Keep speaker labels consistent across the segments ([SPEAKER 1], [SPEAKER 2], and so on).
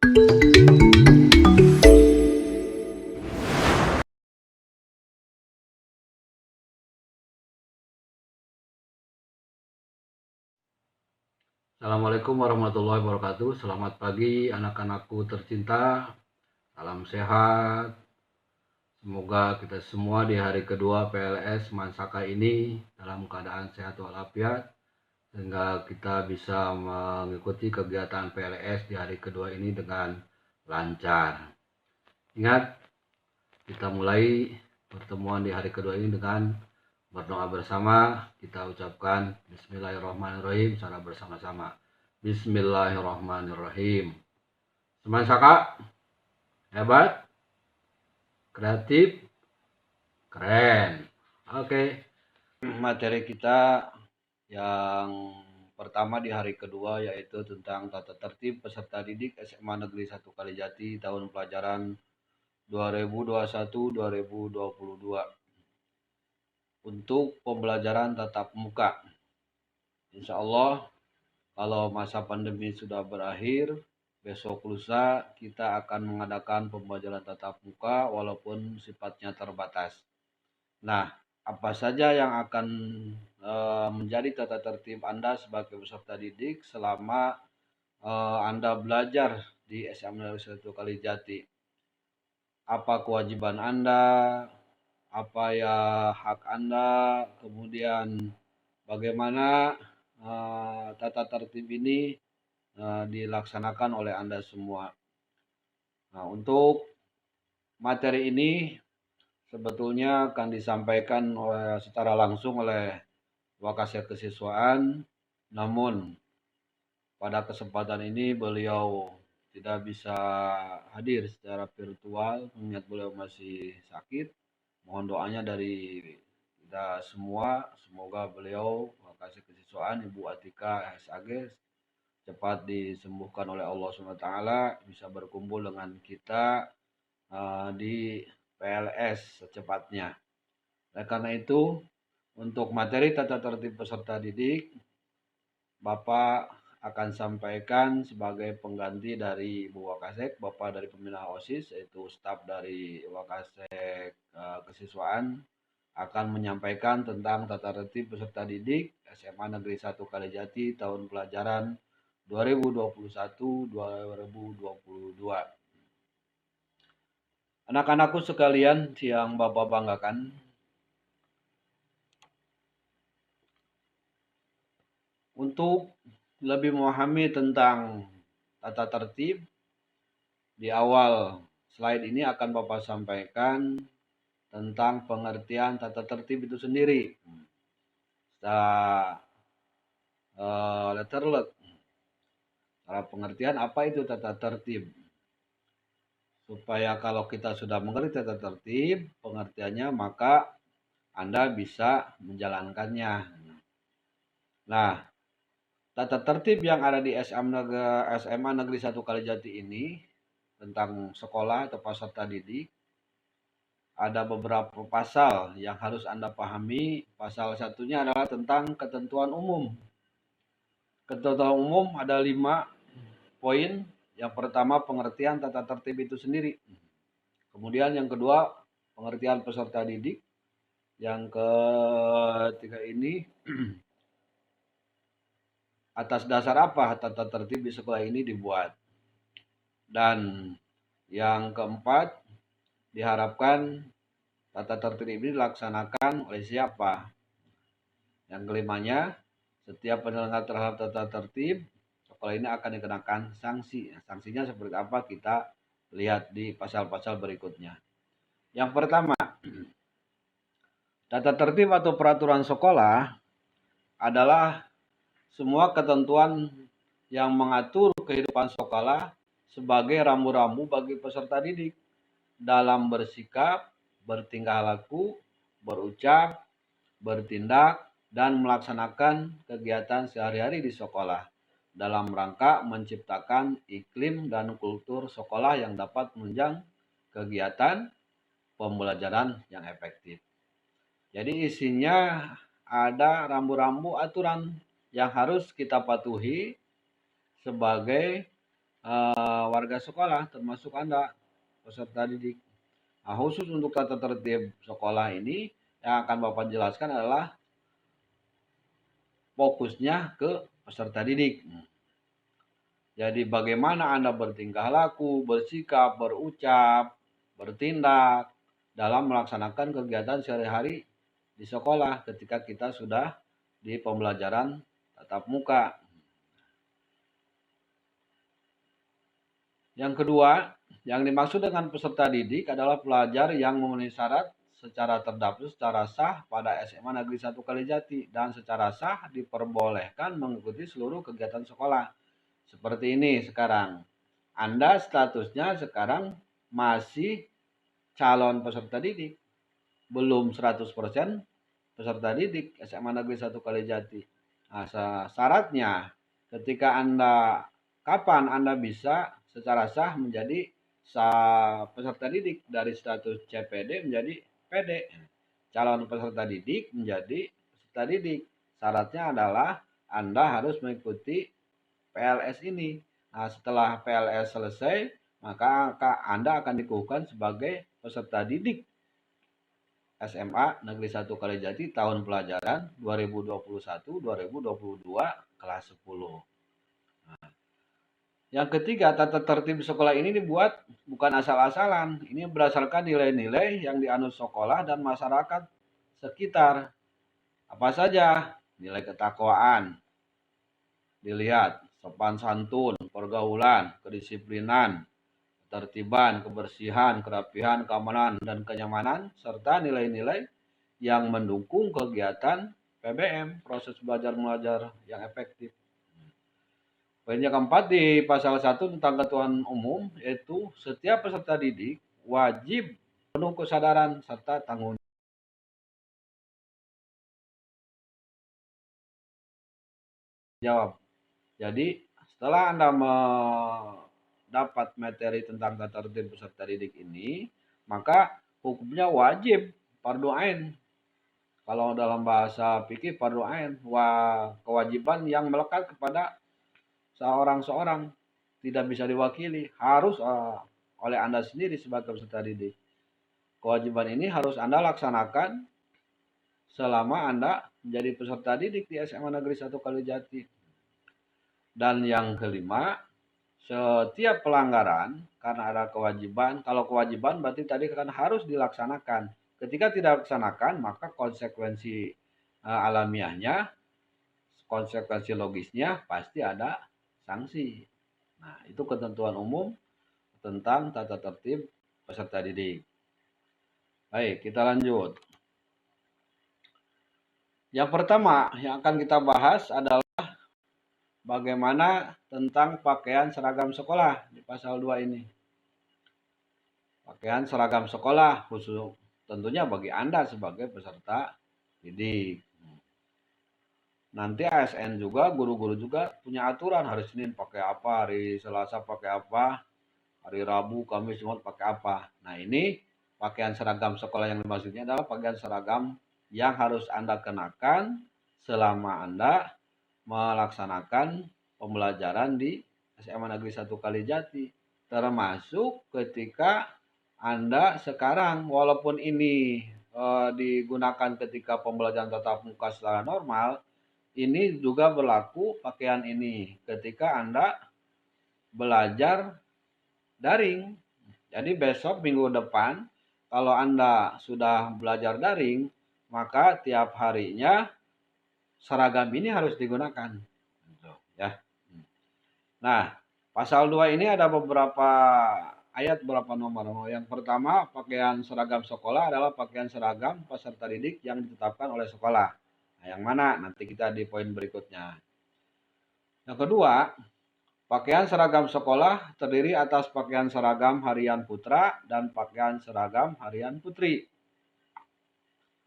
[SPEAKER 1] Assalamualaikum warahmatullahi wabarakatuh. Selamat pagi anak-anakku tercinta. Salam sehat. Semoga kita semua di hari kedua PLS Mansaka ini dalam keadaan sehat walafiat, sehingga kita bisa mengikuti kegiatan PLS di hari kedua ini dengan lancar. Ingat, kita mulai pertemuan di hari kedua ini dengan berdoa bersama. Kita ucapkan Bismillahirrahmanirrahim secara bersama-sama. Bismillahirrahmanirrahim. Semansaka, hebat, kreatif, keren. Oke, materi kita yang pertama di hari kedua yaitu tentang tata tertib peserta didik SMA Negeri 1 Kalijati tahun pelajaran 2021-2022 untuk pembelajaran tatap muka. Insya Allah kalau masa pandemi sudah berakhir, besok lusa kita akan mengadakan pembelajaran tatap muka walaupun sifatnya terbatas. Nah, apa saja yang akan menjadi tata tertib Anda sebagai peserta didik selama Anda belajar di SMA Negeri 1 Kalijati? Apa kewajiban Anda? Apa ya hak Anda? Kemudian bagaimana tata tertib ini dilaksanakan oleh Anda semua. Nah, untuk materi ini sebetulnya akan disampaikan secara langsung oleh Wakasek Kesiswaan, namun pada kesempatan ini beliau tidak bisa hadir secara virtual mengingat beliau masih sakit. Mohon doanya dari kita semua, semoga beliau Wakasek Kesiswaan Ibu Atika SAG cepat disembuhkan oleh Allah SWT, bisa berkumpul dengan kita di PLS secepatnya. Oleh karena itu, untuk materi tata tertib peserta didik, Bapak akan sampaikan sebagai pengganti dari Ibu Wakasek, Bapak dari pembina OSIS, yaitu staf dari Wakasek Kesiswaan, akan menyampaikan tentang tata tertib peserta didik SMA Negeri 1 Kalijati tahun pelajaran 2021-2022. Anak-anakku sekalian yang Bapak banggakan, untuk lebih memahami tentang tata tertib, di awal slide ini akan Bapak sampaikan tentang pengertian tata tertib itu sendiri. Secara letterlet, secara pengertian apa itu tata tertib. Supaya kalau kita sudah mengerti tata tertib, pengertiannya, maka Anda bisa menjalankannya. Nah, tata tertib yang ada di SMA Negeri 1 Kalijati ini tentang sekolah atau peserta didik, ada beberapa pasal yang harus Anda pahami. Pasal satunya adalah tentang ketentuan umum. Ketentuan umum ada 5 poin. Yang pertama, pengertian tata tertib itu sendiri. Kemudian yang kedua, pengertian peserta didik. Yang ketiga ini, atas dasar apa tata tertib di sekolah ini dibuat. Dan yang keempat, diharapkan tata tertib ini dilaksanakan oleh siapa. Yang kelimanya, setiap penyelenggara terhadap tata tertib sekolah ini akan dikenakan sanksi. Sanksinya seperti apa kita lihat di pasal-pasal berikutnya. Yang pertama, tata tertib atau peraturan sekolah adalah semua ketentuan yang mengatur kehidupan sekolah sebagai rambu-rambu bagi peserta didik dalam bersikap, bertingkah laku, berucap, bertindak, dan melaksanakan kegiatan sehari-hari di sekolah dalam rangka menciptakan iklim dan kultur sekolah yang dapat menunjang kegiatan pembelajaran yang efektif. Jadi isinya ada rambu-rambu aturan yang harus kita patuhi sebagai warga sekolah, termasuk Anda, peserta didik. Nah, khusus untuk tata tertib sekolah ini, yang akan Bapak jelaskan adalah fokusnya ke peserta didik. Jadi bagaimana Anda bertingkah laku, bersikap, berucap, bertindak dalam melaksanakan kegiatan sehari-hari di sekolah ketika kita sudah di pembelajaran tatap muka. Yang kedua, yang dimaksud dengan peserta didik adalah pelajar yang memenuhi syarat secara terdaftar secara sah pada SMA Negeri 1 Kalijati dan secara sah diperbolehkan mengikuti seluruh kegiatan sekolah. Seperti ini sekarang. Anda statusnya sekarang masih calon peserta didik. Belum 100% peserta didik SMA Negeri 1 Kalijati. Nah, syaratnya ketika kapan Anda bisa secara sah menjadi peserta didik dari status CPD menjadi PD. Calon peserta didik menjadi peserta didik. Syaratnya adalah Anda harus mengikuti PLS ini. Nah, setelah PLS selesai, maka Anda akan dikukuhkan sebagai peserta didik SMA Negeri 1 Kalijati tahun pelajaran 2021-2022 kelas 10. Nah, yang ketiga, tata tertib sekolah ini dibuat bukan asal-asalan. Ini berdasarkan nilai-nilai yang dianut sekolah dan masyarakat sekitar. Apa saja? Nilai ketakwaan. Dilihat sopan santun, pergaulan, kedisiplinan, ketertiban, kebersihan, kerapihan, keamanan, dan kenyamanan, serta nilai-nilai yang mendukung kegiatan PBM, proses belajar mengajar yang efektif. Poin yang keempat di pasal 1 tentang ketentuan umum, yaitu setiap peserta didik wajib penuh kesadaran serta tanggung jawab. Jadi setelah Anda mendapat materi tentang tata tertib peserta didik ini, maka hukumnya wajib fardu ain. Kalau dalam bahasa fikih fardu ain, kewajiban yang melekat kepada seorang tidak bisa diwakili, harus oleh Anda sendiri sebagai peserta didik. Kewajiban ini harus Anda laksanakan selama Anda menjadi peserta didik di SMA Negeri 1 Kalijati. Dan yang kelima, setiap pelanggaran karena ada kewajiban, kalau kewajiban berarti tadi kan harus dilaksanakan. Ketika tidak dilaksanakan, maka konsekuensi alamiahnya, konsekuensi logisnya pasti ada sanksi. Nah, itu ketentuan umum tentang tata tertib peserta didik. Baik, kita lanjut. Yang pertama yang akan kita bahas adalah bagaimana tentang pakaian seragam sekolah di pasal 2 ini. Pakaian seragam sekolah khusus tentunya bagi Anda sebagai peserta didik. Nanti ASN juga, guru-guru juga punya aturan hari Senin pakai apa, hari Selasa pakai apa, hari Rabu, Kamis, Jumat pakai apa. Nah, ini pakaian seragam sekolah yang dimaksudnya adalah pakaian seragam yang harus Anda kenakan selama Anda melaksanakan pembelajaran di SMA Negeri 1 Kalijati. Termasuk ketika Anda sekarang, walaupun ini digunakan ketika pembelajaran tatap muka secara normal, ini juga berlaku pakaian ini ketika Anda belajar daring. Jadi besok minggu depan, kalau Anda sudah belajar daring, maka tiap harinya seragam ini harus digunakan. Ya. Nah, pasal 2 ini ada beberapa ayat, beberapa nomor. Yang pertama, pakaian seragam sekolah adalah pakaian seragam peserta didik yang ditetapkan oleh sekolah. Nah, yang mana? Nanti kita di poin berikutnya. Yang kedua, pakaian seragam sekolah terdiri atas pakaian seragam harian putra dan pakaian seragam harian putri.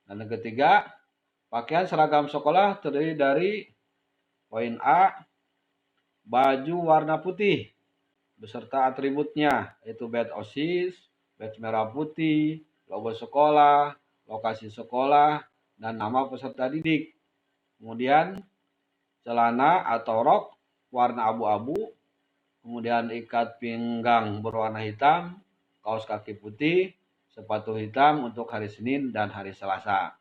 [SPEAKER 1] Dan yang ketiga, pakaian seragam sekolah terdiri dari poin A, baju warna putih beserta atributnya, yaitu badge OSIS, badge merah putih, logo sekolah, lokasi sekolah, dan nama peserta didik. Kemudian celana atau rok warna abu-abu kemudian ikat pinggang berwarna hitam, kaos kaki putih, sepatu hitam untuk hari Senin dan hari Selasa.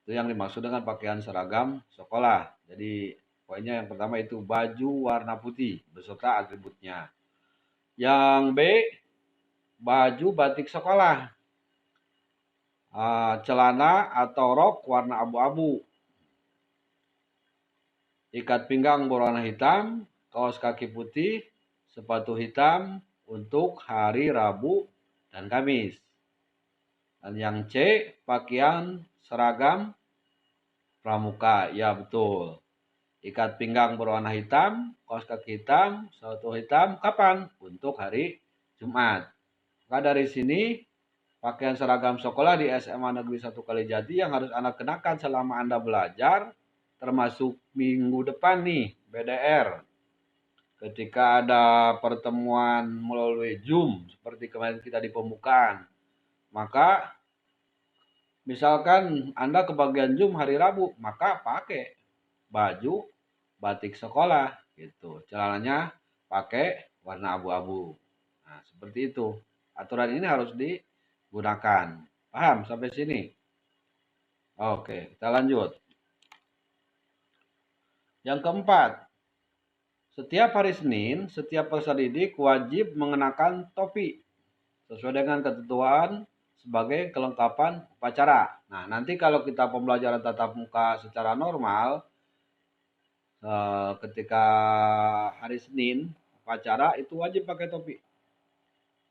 [SPEAKER 1] Itu yang dimaksud dengan pakaian seragam sekolah. Jadi poinnya yang pertama itu baju warna putih beserta atributnya. Yang B, baju batik sekolah. Celana atau rok warna abu-abu. Ikat pinggang berwarna hitam, kaos kaki putih, sepatu hitam untuk hari Rabu dan Kamis. Dan yang C, pakaian seragam pramuka. Ya betul. Ikat pinggang berwarna hitam, kaos kaki hitam, sepatu hitam. Kapan? Untuk hari Jumat. Maka dari sini pakaian seragam sekolah di SMA Negeri 1 Kalijati yang harus Anda kenakan selama Anda belajar, termasuk minggu depan nih, BDR. Ketika ada pertemuan melalui Zoom, seperti kemarin kita di pembukaan, maka misalkan Anda kebagian Zoom hari Rabu, maka pakai baju batik sekolah, gitu. Celananya pakai warna abu-abu. Nah, seperti itu. Aturan ini harus digunakan. Paham sampai sini? Oke, kita lanjut. Yang keempat, setiap hari Senin, setiap peserta didik wajib mengenakan topi sesuai dengan ketentuan sebagai kelengkapan upacara. Nah, nanti kalau kita pembelajaran tatap muka secara normal, ketika hari Senin upacara itu wajib pakai topi.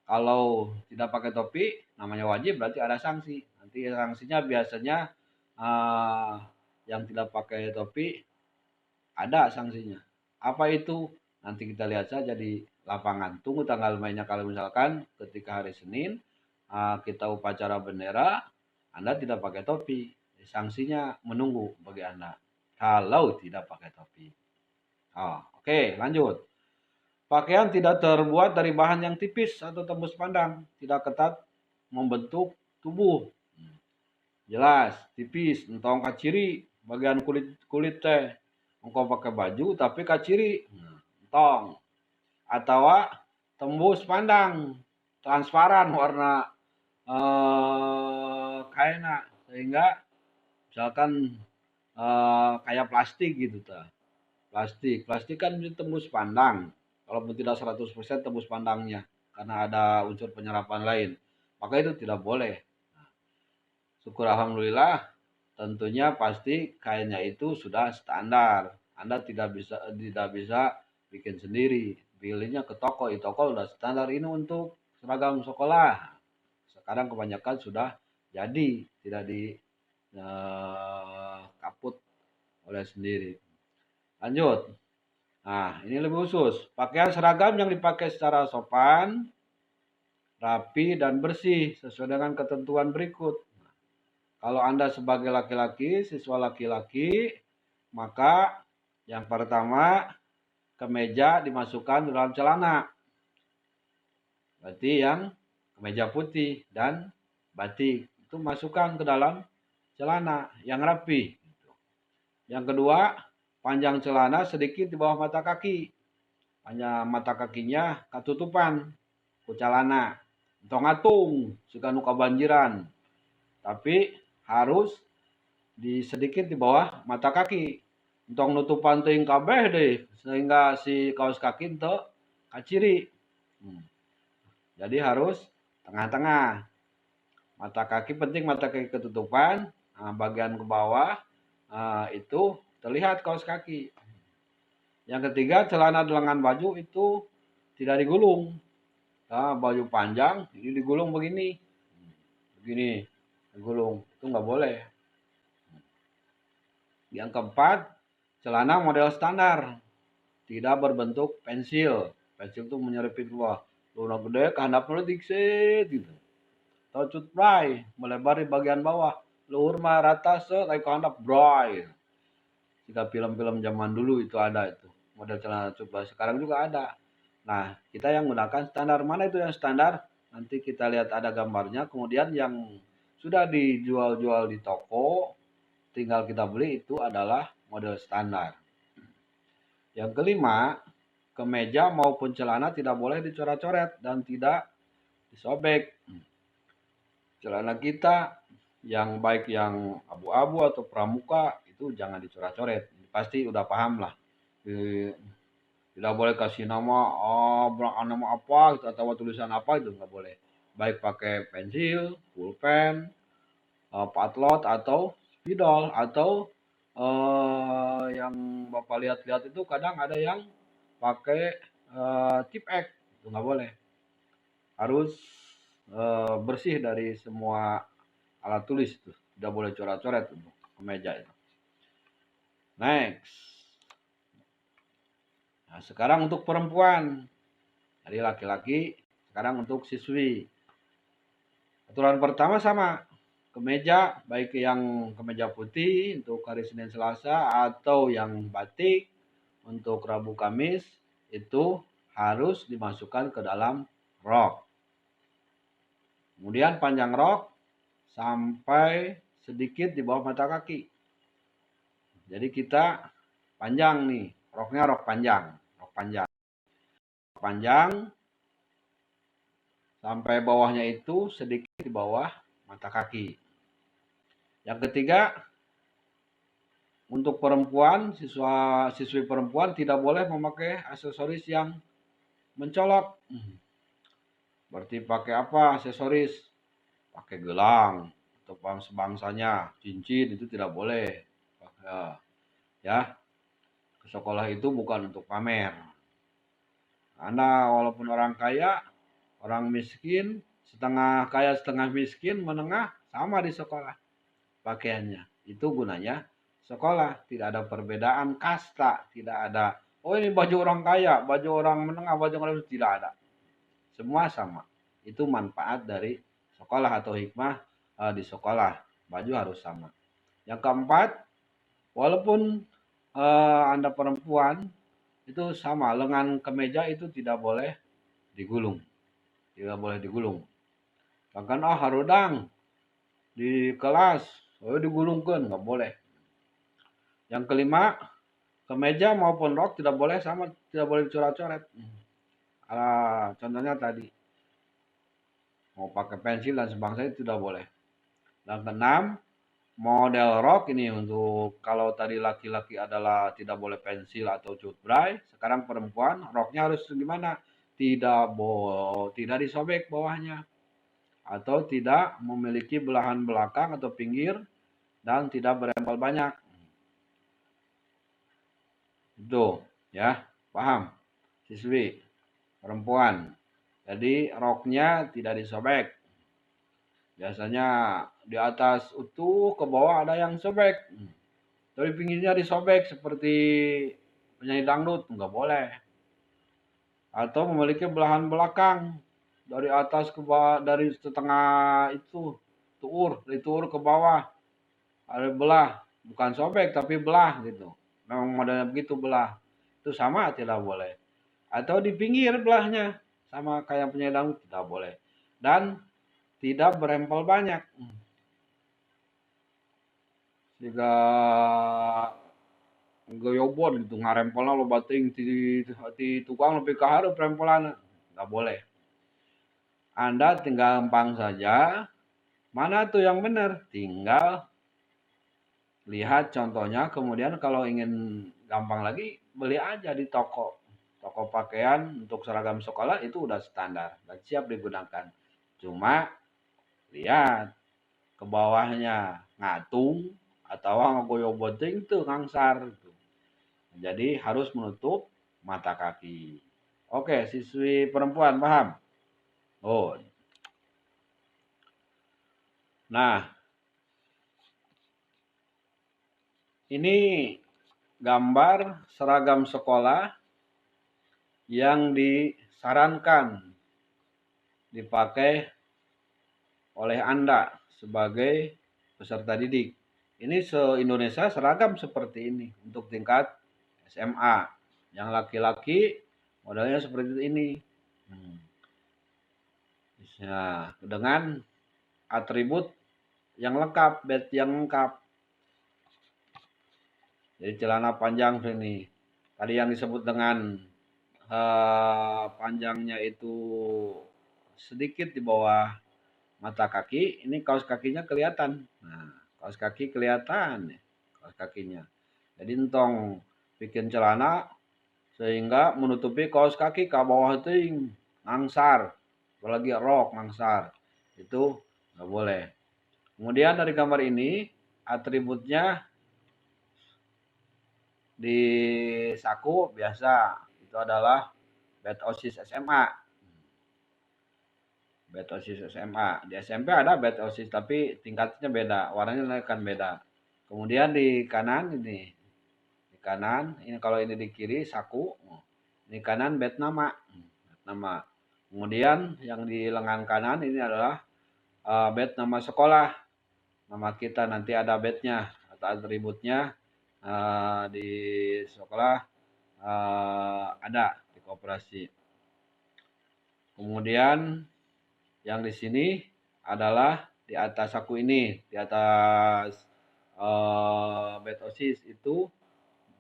[SPEAKER 1] Kalau tidak pakai topi, namanya wajib berarti ada sanksi. Nanti sanksinya biasanya yang tidak pakai topi ada sanksinya. Apa itu? Nanti kita lihat saja di lapangan. Tunggu tanggal mainnya kalau misalkan ketika hari Senin kita upacara bendera, Anda tidak pakai topi. Sanksinya menunggu bagi Anda. Kalau tidak pakai topi. Oke, lanjut. Pakaian tidak terbuat dari bahan yang tipis atau tembus pandang, tidak ketat membentuk tubuh. Jelas, tipis, entong kaciri, bagian kulit teh. Engkau pakai baju tapi kaciri, entong. Atau tembus pandang, transparan warna kainnya, sehingga misalkan kayak plastik gitu ta. Plastik kan tembus pandang. Walaupun tidak 100% tembus pandangnya karena ada unsur penyerapan lain, maka itu tidak boleh. Syukur alhamdulillah, tentunya pasti kainnya itu sudah standar. Anda tidak bisa bikin sendiri, belinya ke toko, di toko sudah standar ini untuk seragam sekolah. Sekarang kebanyakan sudah jadi, tidak di kaput oleh sendiri. Lanjut. Nah, ini lebih khusus. Pakaian seragam yang dipakai secara sopan, rapi, dan bersih sesuai dengan ketentuan berikut. Kalau Anda sebagai laki-laki, siswa laki-laki, maka yang pertama, kemeja dimasukkan dalam celana. Berarti yang kemeja putih dan batik itu masukkan ke dalam celana yang rapi. Yang kedua, panjang celana sedikit di bawah mata kaki. Panjang mata kakinya katutupan ku celana. Entong atung, suka nuka banjiran. Tapi harus sedikit di bawah mata kaki. Entong nutupan teuing kabeh deh, sehingga si kaos kaki ente kaciri. Jadi harus tengah-tengah. Mata kaki penting, mata kaki ketutupan, bagian ke bawah itu terlihat kaos kaki. Yang ketiga, celana lengan baju itu tidak digulung. Baju panjang ini digulung begini, digulung, itu nggak boleh. Yang keempat, celana model standar, tidak berbentuk pensil. Pensil itu menyeripin ke bawah, luna gede, kehandap meletik set gitu. Touch bray, melebar di bagian bawah, luhur mah rata set, kayak kehandap bray. Jika film-film zaman dulu itu ada itu model celana coba, sekarang juga ada. Nah, kita yang gunakan standar. Mana itu yang standar? Nanti kita lihat ada gambarnya. Kemudian yang sudah dijual-jual di toko, tinggal kita beli, itu adalah model standar. Yang kelima, kemeja maupun celana tidak boleh dicoret-coret dan tidak disobek. Celana kita yang baik yang abu-abu atau pramuka itu jangan dicoret-coret. Pasti udah paham lah. Tidak boleh kasih nama nama apa gitu, atau tulisan apa itu nggak boleh. Baik pakai pensil, pulpen, patlot atau spidol atau yang Bapak lihat-lihat itu kadang ada yang pakai tip X, itu nggak boleh. Harus bersih dari semua alat tulis itu, tidak boleh coret-coret untuk kemeja itu. Next. Nah, sekarang untuk perempuan. Tadi laki-laki, sekarang untuk siswi. Aturan pertama sama. Kemeja, baik yang kemeja putih untuk hari Senin Selasa atau yang batik untuk Rabu Kamis itu harus dimasukkan ke dalam rok. Kemudian panjang rok sampai sedikit di bawah mata kaki. Jadi kita panjang nih, roknya rok panjang, panjang sampai bawahnya itu sedikit di bawah mata kaki. Yang ketiga, untuk perempuan, siswi perempuan tidak boleh memakai aksesoris yang mencolok. Berarti pakai apa aksesoris? Pakai gelang atau sebangsanya, cincin itu tidak boleh. Ya, ke sekolah itu bukan untuk pamer. Anda walaupun orang kaya, orang miskin, setengah kaya setengah miskin, menengah sama di sekolah pakaiannya. Itu gunanya sekolah, tidak ada perbedaan kasta, tidak ada oh ini baju orang kaya, baju orang menengah, baju orang miskin, tidak ada. Semua sama. Itu manfaat dari sekolah atau hikmah di sekolah. Baju harus sama. Yang keempat, walaupun Anda perempuan, itu sama, lengan kemeja itu tidak boleh digulung. Tidak boleh digulung. Bahkan harudang di kelas, digulungkan, nggak boleh. Yang kelima, kemeja maupun rok tidak boleh sama, tidak boleh dicoret-coret. Contohnya tadi, mau pakai pensil dan sebagainya itu tidak boleh. Dan keenam, model rok ini untuk kalau tadi laki-laki adalah tidak boleh pensil atau cut bray, sekarang perempuan roknya harus gimana? Tidak disobek bawahnya atau tidak memiliki belahan belakang atau pinggir dan tidak berempel banyak. Itu ya, paham siswi perempuan. Jadi roknya tidak disobek. Biasanya di atas utuh, ke bawah ada yang sobek. Dari pinggirnya disobek seperti penyanyi dangdut, nggak boleh. Atau memiliki belahan belakang dari atas ke bawah, dari setengah itu dari tuur ke bawah ada belah, bukan sobek tapi belah gitu. Memang modelnya begitu belah. Itu sama tidak boleh. Atau di pinggir belahnya sama kayak penyanyi dangdut tidak boleh. Dan tidak berempel banyak. Jika goyobon gitu ngarempelna lo bating di tukang lebih kahareup rempelan nggak boleh. Anda tinggal gampang saja mana tuh yang benar, tinggal lihat contohnya, kemudian kalau ingin gampang lagi beli aja di toko pakaian untuk seragam sekolah itu udah standar dan siap digunakan. Cuma lihat ke bawahnya ngatung atau ngogoyoboting tuh ngangsar gitu. Jadi harus menutup mata kaki. Oke, siswi perempuan paham? Oh. Nah, ini gambar seragam sekolah yang disarankan dipakai oleh Anda sebagai peserta didik. Ini se-Indonesia seragam seperti ini untuk tingkat SMA. Yang laki-laki modelnya seperti ini. Nah, dengan atribut yang lengkap, badge yang lengkap. Jadi celana panjang ini. Tadi yang disebut dengan panjangnya itu sedikit di bawah mata kaki, ini kaos kakinya kelihatan. Nah, kaos kaki kelihatan nih, kaos kakinya. Jadi entong bikin celana sehingga menutupi kaos kaki ke bawah itu ngangsar, apalagi rok ngangsar. Itu nggak boleh. Kemudian dari gambar ini atributnya di saku biasa itu adalah bed OSIS SMA. Bed OSIS SMA. Di SMP ada bed OSIS tapi tingkatnya beda, warnanya akan beda. Kemudian di kanan ini, di kanan ini kalau ini di kiri saku, di kanan bed nama, nama. Kemudian yang di lengan kanan ini adalah bed nama sekolah, nama kita nanti ada bednya atau atributnya di sekolah ada di koperasi. Kemudian yang di sini adalah di atas saku ini, di atas bed OSIS itu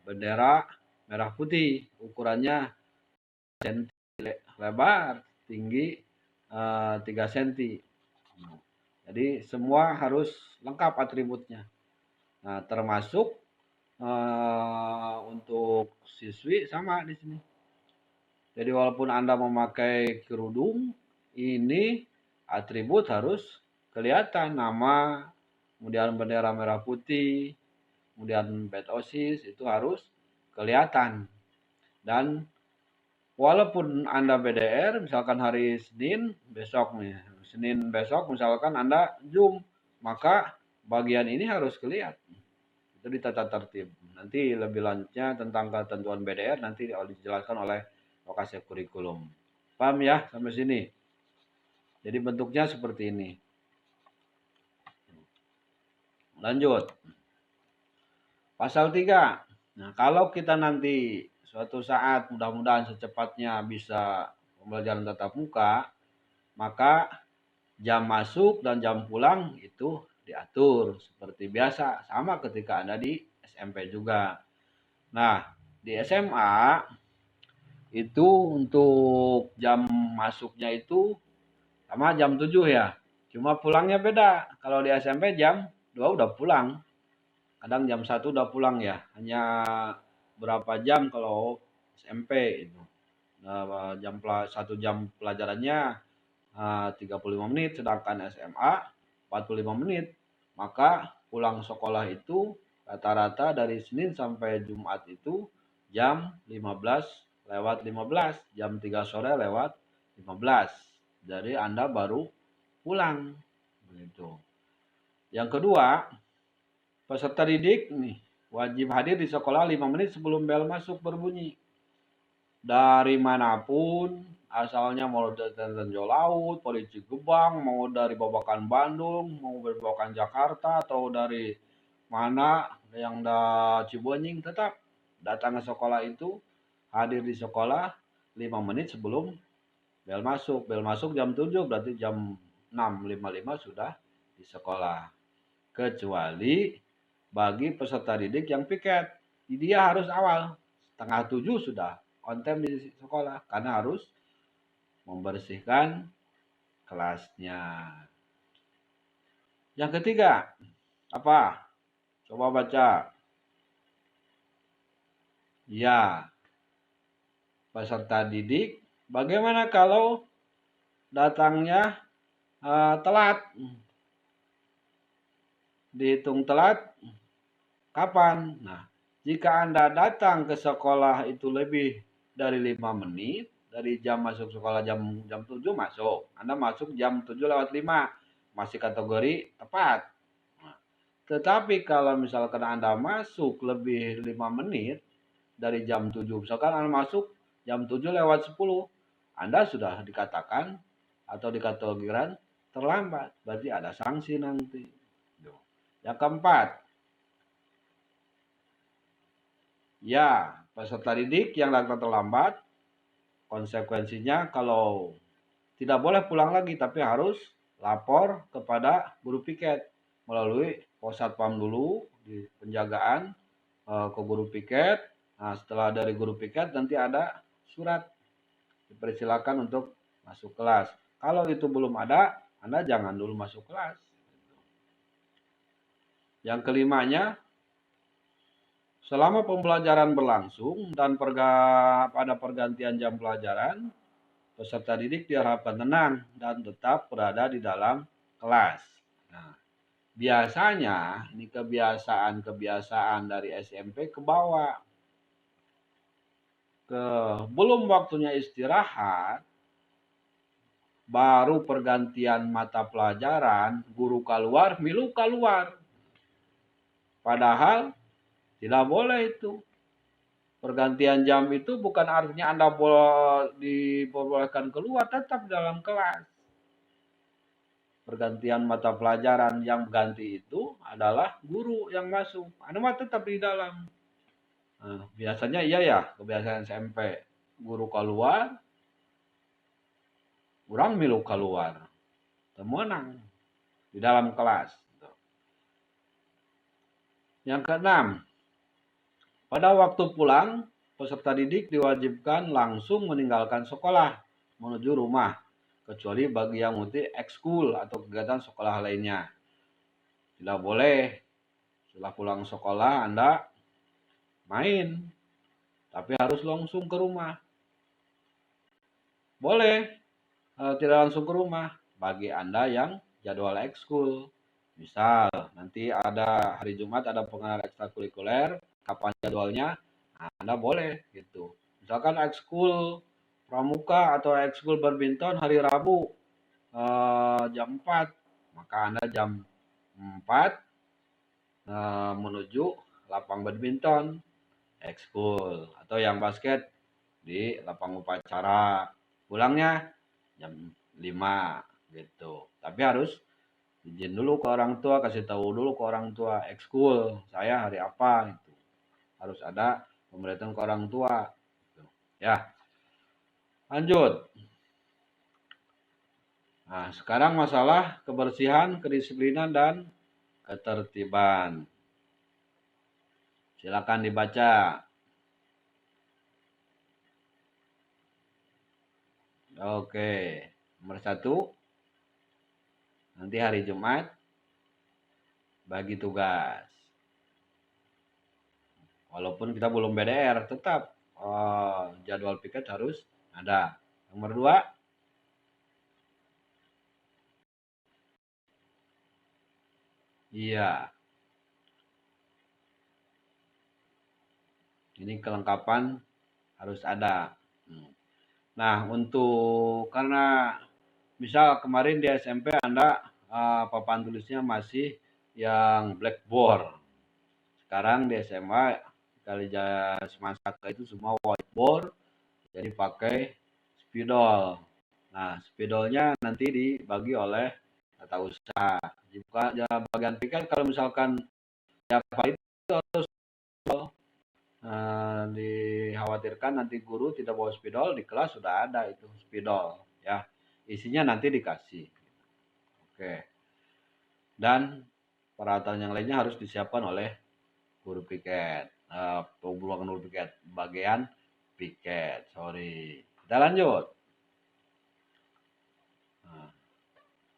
[SPEAKER 1] bendera merah putih, ukurannya cm lebar, tinggi 3 cm. Jadi semua harus lengkap atributnya. Nah, termasuk untuk siswi sama di sini. Jadi walaupun Anda memakai kerudung, ini atribut harus kelihatan, nama, kemudian bendera merah putih, kemudian bed OSIS itu harus kelihatan. Dan walaupun Anda BDR, misalkan hari Senin besok nih, Senin besok misalkan Anda Zoom, maka bagian ini harus kelihatan. Itu ditata tertib. Nanti lebih lanjutnya tentang ketentuan BDR nanti dijelaskan oleh lokasi kurikulum. Paham ya sampai sini? Jadi bentuknya seperti ini. Lanjut. Pasal 3. Nah, kalau kita nanti suatu saat mudah-mudahan secepatnya bisa pembelajaran tatap muka, maka jam masuk dan jam pulang itu diatur seperti biasa, sama ketika Anda di SMP juga. Nah, di SMA itu untuk jam masuknya itu sama jam 7 ya. Cuma pulangnya beda. Kalau di SMP jam 2 udah pulang. Kadang jam 1 udah pulang ya. Hanya berapa jam kalau SMP itu. Nah, satu jam pelajarannya 35 menit, sedangkan SMA 45 menit. Maka pulang sekolah itu rata-rata dari Senin sampai Jumat itu jam 15:15, jam 3 sore lewat 15. Jadi Anda baru pulang. Begitu. Yang kedua, peserta didik nih wajib hadir di sekolah 5 menit sebelum bel masuk berbunyi. Dari manapun, asalnya mau dari Tanjung Laut, Polisi Gebang, mau dari Babakan Bandung, mau dari Babakan Jakarta, atau dari mana yang da Ciboning, tetap datang ke sekolah itu, hadir di sekolah 5 menit sebelum bel masuk. Bel masuk jam 7, berarti jam 6.55 sudah di sekolah. Kecuali bagi peserta didik yang piket, dia harus awal, setengah 7 sudah on time di sekolah, karena harus membersihkan kelasnya. Yang ketiga, apa? Coba baca. Ya, peserta didik, bagaimana kalau datangnya telat? Dihitung telat kapan? Nah, jika Anda datang ke sekolah itu lebih dari 5 menit, dari jam masuk sekolah jam 7 masuk. Anda masuk jam 7:05, masih kategori tepat. Nah, tetapi kalau misalkan Anda masuk lebih 5 menit dari jam 7, misalkan Anda masuk jam 7:10, Anda sudah dikatakan atau dikategorikan terlambat. Berarti ada sanksi nanti. Yang keempat, ya, peserta didik yang datang terlambat, konsekuensinya kalau tidak boleh pulang lagi, tapi harus lapor kepada guru piket melalui pos satpam dulu di penjagaan ke guru piket. Nah, setelah dari guru piket nanti ada surat dipersilakan untuk masuk kelas. Kalau itu belum ada, Anda jangan dulu masuk kelas. Yang kelimanya, selama pembelajaran berlangsung dan pada pergantian jam pelajaran, peserta didik diharapkan tenang dan tetap berada di dalam kelas. Nah, biasanya ini kebiasaan dari SMP ke bawah. Belum waktunya istirahat, baru pergantian mata pelajaran, guru keluar, milu keluar. Padahal tidak boleh itu. Pergantian jam itu bukan artinya Anda diperbolehkan keluar, tetap dalam kelas. Pergantian mata pelajaran yang ganti itu adalah guru yang masuk. Anda mah tetap di dalam. Nah, biasanya iya ya, kebiasaan SMP. Guru keluar, orang milu keluar. Temenang di dalam kelas. Yang keenam, pada waktu pulang, peserta didik diwajibkan langsung meninggalkan sekolah menuju rumah, kecuali bagi yang mengikuti ekskul atau kegiatan sekolah lainnya. Tidak boleh setelah pulang sekolah Anda main, tapi harus langsung ke rumah. Boleh tidak langsung ke rumah bagi Anda yang jadwal ekskul. Misal nanti ada hari Jumat ada pengenalan ekstrakurikuler, kapan jadwalnya? Nah, Anda boleh gitu. Misalkan ekskul pramuka atau ekskul badminton hari Rabu jam 4, maka Anda jam 4 menuju lapang badminton ekskul, atau yang basket di lapang upacara. Pulangnya jam 5 gitu. Tapi harus izin dulu ke orang tua, kasih tahu dulu ke orang tua, ekskul saya hari apa gitu. Harus ada pemberitahuan ke orang tua gitu. Ya. Lanjut. Nah, sekarang masalah kebersihan, kedisiplinan dan ketertiban. Silakan dibaca. Oke. Nomor 1, nanti hari Jumat bagi tugas. Walaupun kita belum BDR, tetap jadwal piket harus ada. Nomor 2, iya, ini kelengkapan harus ada. Nah, karena misal kemarin di SMP Anda papan tulisnya masih yang blackboard. Sekarang di SMA kali semasa itu semua whiteboard, jadi pakai spidol. Nah, spidolnya nanti dibagi oleh tata usaha. Jika bagian piket kalau misalkan tiap hari itu harus dikhawatirkan nanti guru tidak bawa spidol, di kelas sudah ada itu spidol ya, isinya nanti dikasih. Oke, dan peralatan yang lainnya harus disiapkan oleh guru piket, guru piket bagian piket. Kita lanjut.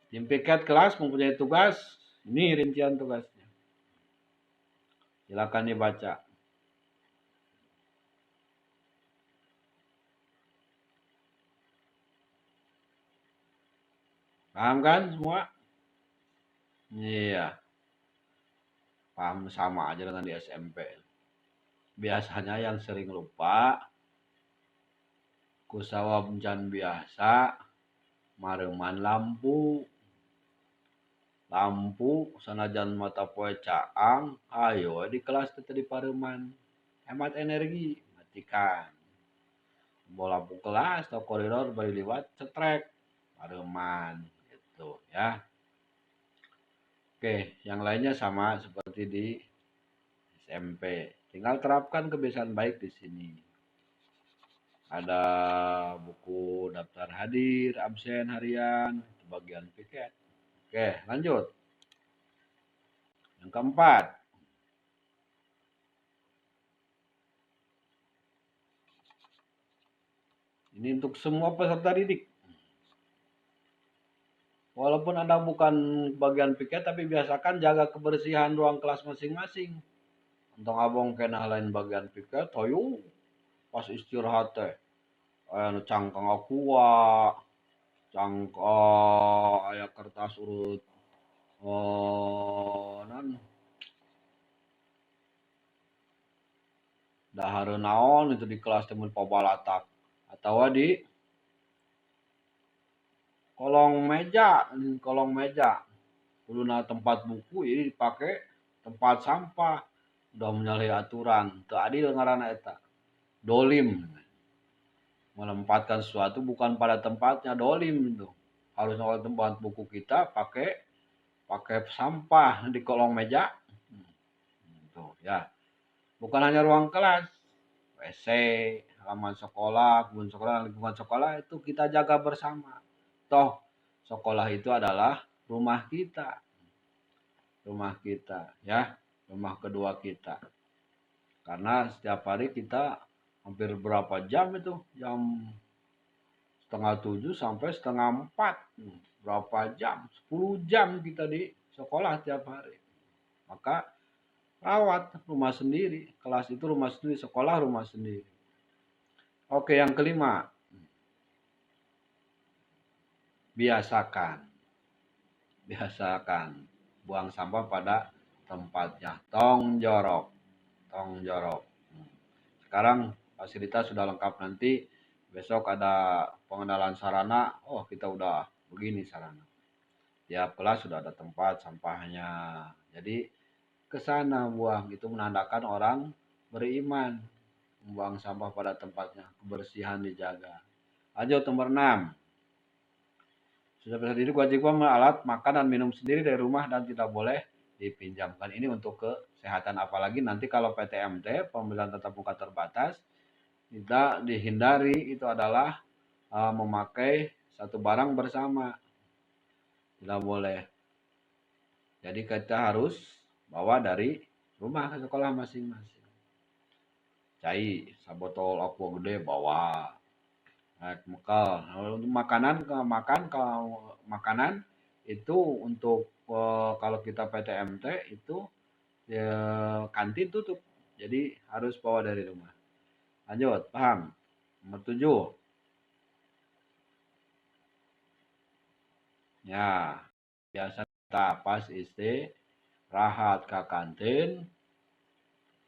[SPEAKER 1] Tim piket kelas mempunyai tugas, ini rincian tugasnya, silakan dibaca. Paham kan semua? Iya, paham, sama aja dengan di SMP. Biasanya yang sering lupa, kusawa bencan biasa, mareman lampu sanajan mata poe caang, ayo di kelas tetep di pareman. Hemat energi, matikan. Bola lampu kelas atau koridor bari liwat cetrek, pareman gitu ya. Oke, yang lainnya sama seperti di SMP. Tinggal terapkan kebiasaan baik di sini. Ada buku daftar hadir, absen harian, bagian piket. Oke, lanjut. Yang keempat, Ini untuk semua peserta didik. Walaupun Anda bukan bagian piket, tapi biasakan jaga kebersihan ruang kelas masing-masing. Untuk abong kena lain bagian piket, ayo pas istirahat teh. Aya cangkang aqua, cangkang aya kertas urut non dahareun naon itu di kelas teh mun pabalatak atawa di kolong meja kuduna tempat buku ini dipakai tempat sampah udah menyalahi aturan teu adil ngaranna eta dolim menempatkan sesuatu bukan pada tempatnya dolim itu harusnya kalau tempat buku kita pakai sampah di kolong meja gitu ya bukan hanya ruang kelas WC halaman sekolah kebun sekolah lingkungan sekolah itu kita jaga bersama toh sekolah itu adalah rumah kita ya rumah kedua kita karena setiap hari kita hampir berapa jam itu jam setengah 7 sampai setengah 4 berapa jam 10 jam kita di sekolah tiap hari maka rawat rumah sendiri kelas itu rumah sendiri sekolah rumah sendiri oke yang kelima biasakan buang sampah pada tempatnya tong jorok sekarang fasilitas sudah lengkap nanti besok ada pengenalan sarana oh kita udah begini sarana tiap kelas sudah ada tempat sampahnya jadi ke sana buang itu menandakan orang beriman membuang sampah pada tempatnya kebersihan dijaga lanjut nomor 6 sudah bisa didik wajib alat makan dan minum sendiri dari rumah dan tidak boleh dipinjamkan ini untuk kesehatan apalagi nanti kalau PTMT pembelajaran tatap muka terbatas tidak dihindari itu adalah memakai satu barang bersama tidak boleh jadi kita harus bawa dari rumah ke sekolah masing-masing cai sabotol aqua gede bawa naik bekal untuk makanan itu untuk kalau kita PTMT itu kantin tutup jadi harus bawa dari rumah lanjut paham nomor 7 ya biasa kita pas istirahat ke kantin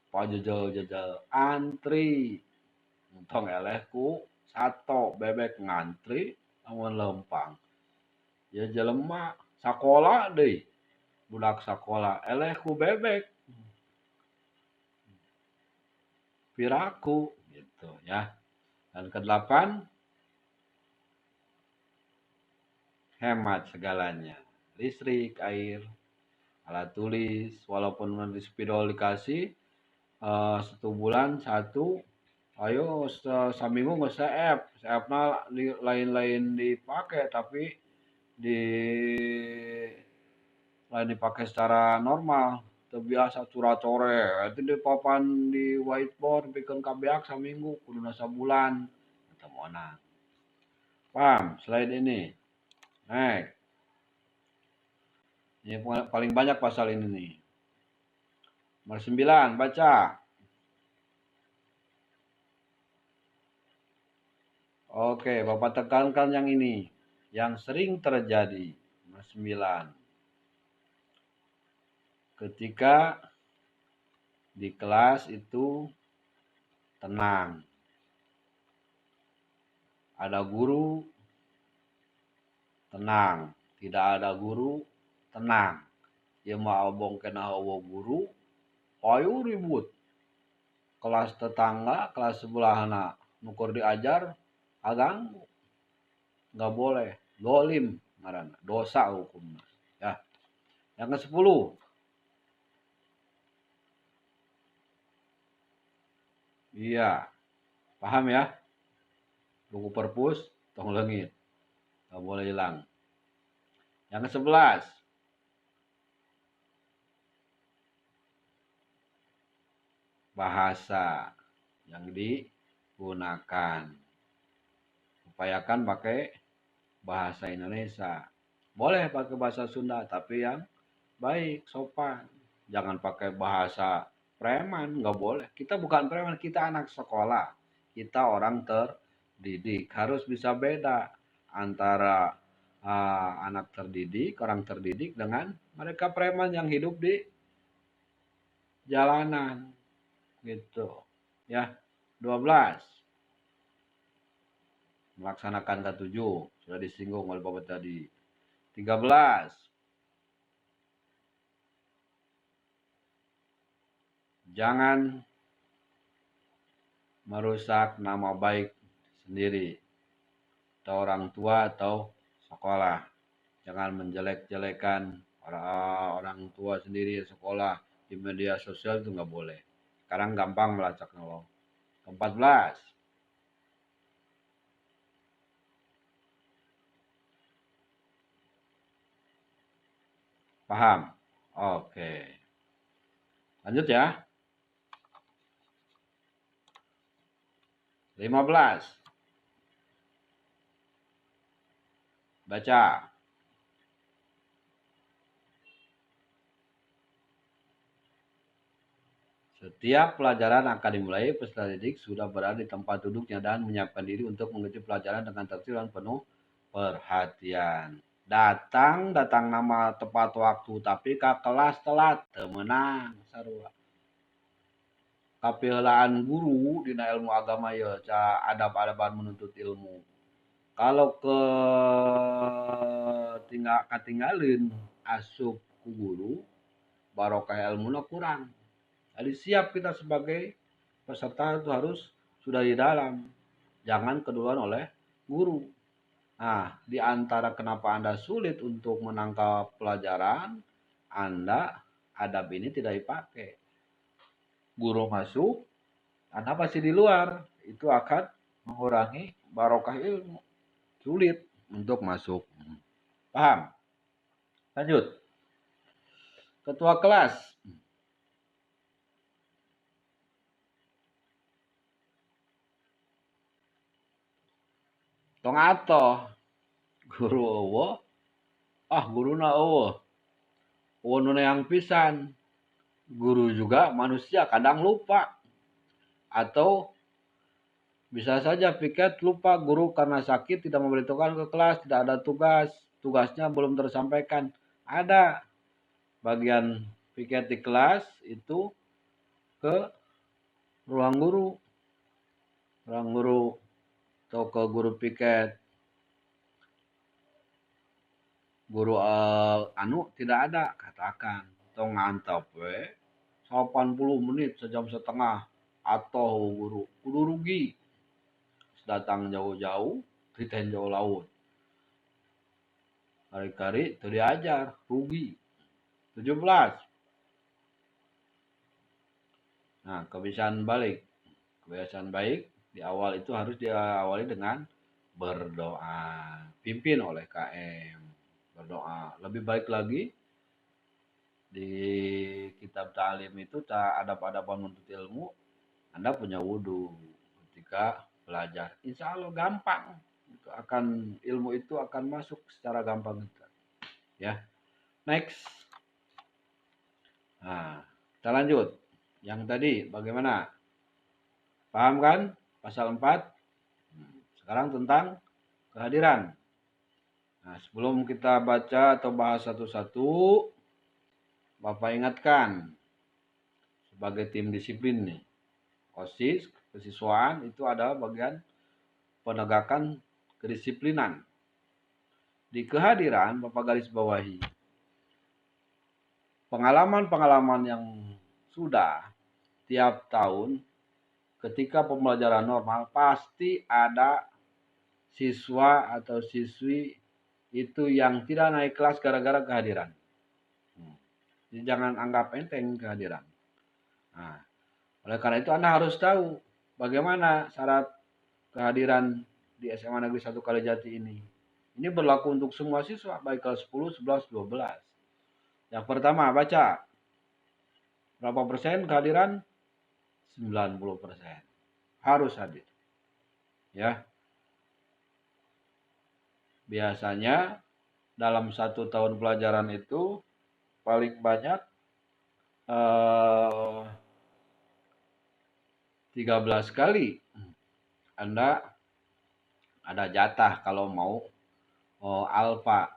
[SPEAKER 1] pajejel antri untung elehku sato bebek ngantri lamun lempang ya jelema sakola deui budak sakola eleh ku bebek piraku gitu ya dan ke-8 hemat segalanya listrik air alat tulis walaupun nanti spidol dikasih 1 bulan 1 ayo saminggu nge-CF CF-na lain-lain dipakai tapi di lain dipakai secara normal terbiasa cura-core itu di papan di whiteboard bikin kabeak saminggu kuduna sabulan eta moana paham slide ini next ini paling banyak pasal ini nih nomor 9 baca oke Bapak tekankan yang ini yang sering terjadi nomor 9 ketika di kelas itu tenang ada guru tenang tidak ada guru tenang ya mau abong kena hawa guru ayo ribut kelas tetangga kelas sebelahna nukur diajar agang nggak boleh dolim ngaranna dosa hukumnya ya yang ke-10 iya paham ya buku perpus tong leungit nggak boleh hilang yang ke-11 bahasa yang digunakan upayakan pakai bahasa Indonesia. Boleh pakai bahasa Sunda, tapi yang baik, sopan. Jangan pakai bahasa preman, nggak boleh. Kita bukan preman, kita anak sekolah. Kita orang terdidik. Harus bisa beda antara anak terdidik, orang terdidik dengan mereka preman yang hidup di jalanan. Gitu. Ya, 12. Melaksanakan K7. Sudah disinggung oleh Bapak tadi. 13. Jangan merusak nama baik sendiri atau orang tua atau sekolah. Jangan menjelek-jelekan orang tua sendiri sekolah di media sosial, itu nggak boleh. Sekarang gampang melacak nolong. 14. Paham? Oke. Lanjut ya. 15. Baca. Setiap pelajaran akan dimulai, peserta didik sudah berada di tempat duduknya dan menyiapkan diri untuk mengikuti pelajaran dengan tertib dan penuh perhatian. Datang nama tepat waktu, tapi ke kelas telat, temenang sarua. Kapilaan guru dina ilmu agama ya, ca adab-adaban menuntut ilmu. Kalau ketinggalin asup ku guru, barokah ilmunya kurang. Jadi siap kita sebagai peserta itu harus sudah di dalam. Jangan keduluan oleh guru. Nah, di antara kenapa Anda sulit untuk menangkap pelajaran, Anda adab ini tidak dipakai. Guru masuk, Anda masih di luar. Itu akan mengurangi barokah ilmu. Sulit untuk masuk. Paham? Lanjut. Ketua kelas. Tong atoh. Guru eueuh. Guruna eueuh. Eueuh yang pisan. Guru juga manusia kadang lupa. Atau bisa saja piket lupa guru karena sakit tidak memberitahukan ke kelas, tidak ada tugas, tugasnya belum tersampaikan. Ada bagian piket di kelas itu ke ruang guru atau ke guru piket. Guru tidak ada, katakan tong ngantep 80 menit sejam setengah atau guru kudu rugi. Datang jauh-jauh, kita jauh laut. Kari-kari itu diajar, rugi. 17. Nah, kebiasaan balik. Kebiasaan baik di awal itu harus diawali dengan berdoa. Pimpin oleh KM. Berdoa. Lebih baik lagi di kitab ta'lim itu adab-adaban menuntut ilmu, Anda punya wudhu ketika belajar. Insya Allah gampang. Ilmu itu akan masuk secara gampang. Ya. Next. Nah, kita lanjut. Yang tadi bagaimana? Paham kan? Pasal 4. Sekarang tentang kehadiran. Nah, sebelum kita baca atau bahas satu-satu, Bapak ingatkan sebagai tim disiplin nih. OSIS, kesiswaan itu ada bagian penegakan kedisiplinan. Di kehadiran, Bapak garis bawahi. Pengalaman-pengalaman yang sudah tiap tahun ketika pembelajaran normal pasti ada siswa atau siswi itu yang tidak naik kelas gara-gara kehadiran. Jadi jangan anggap enteng kehadiran. Nah, oleh karena itu Anda harus tahu bagaimana syarat kehadiran di SMA Negeri 1 Kalijati ini. Ini berlaku untuk semua siswa, baik kelas 10, 11, 12. Yang pertama, baca. Berapa persen kehadiran? 90%. Harus hadir. Ya. biasanya dalam 1 tahun pelajaran itu paling banyak 13 kali Anda ada jatah kalau mau alfa.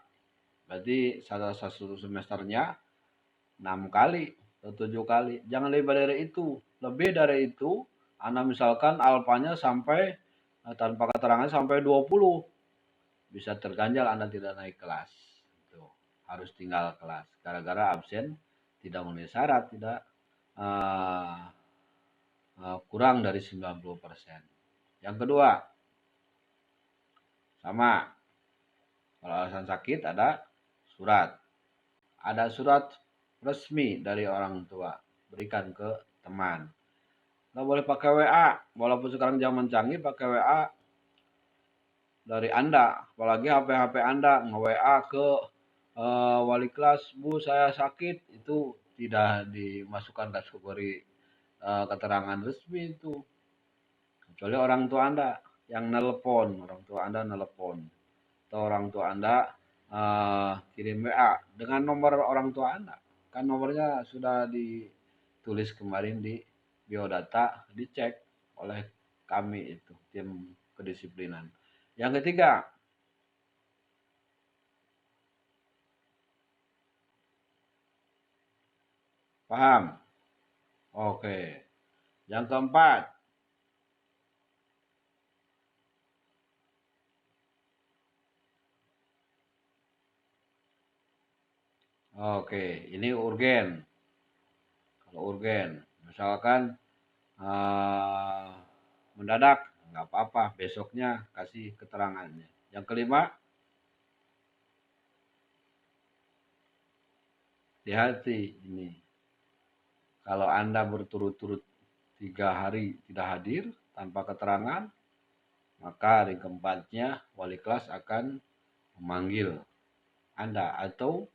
[SPEAKER 1] Berarti satu semesternya 6 kali atau 7 kali. Jangan lebih dari itu. Lebih dari itu, Anda misalkan alfanya sampai tanpa keterangan sampai 20. Bisa terganjal Anda tidak naik kelas. Tuh, harus tinggal kelas. Gara-gara absen tidak memenuhi syarat, tidak kurang dari 90%. Yang kedua, sama. Kalau alasan sakit ada surat. Ada surat resmi dari orang tua. Berikan ke teman. Nggak boleh pakai WA. Walaupun sekarang zaman canggih pakai WA dari Anda. Apalagi HP-HP Anda nge-WA ke wali kelas. Bu, saya sakit. Itu tidak dimasukkan kategori keterangan resmi itu. Kecuali orang tua Anda yang nelpon. Orang tua Anda nelpon. Atau orang tua Anda kirim WA dengan nomor orang tua Anda. Kan nomornya sudah ditulis kemarin di biodata, dicek oleh kami itu, tim kedisiplinan. Yang ketiga, paham? Oke. Yang keempat, oke, ini urgen. Kalau urgen, misalkan mendadak, nggak apa-apa, besoknya kasih keterangannya. Yang kelima, hati-hati ini. Kalau Anda berturut-turut 3 hari tidak hadir tanpa keterangan, maka hari keempatnya wali kelas akan memanggil Anda atau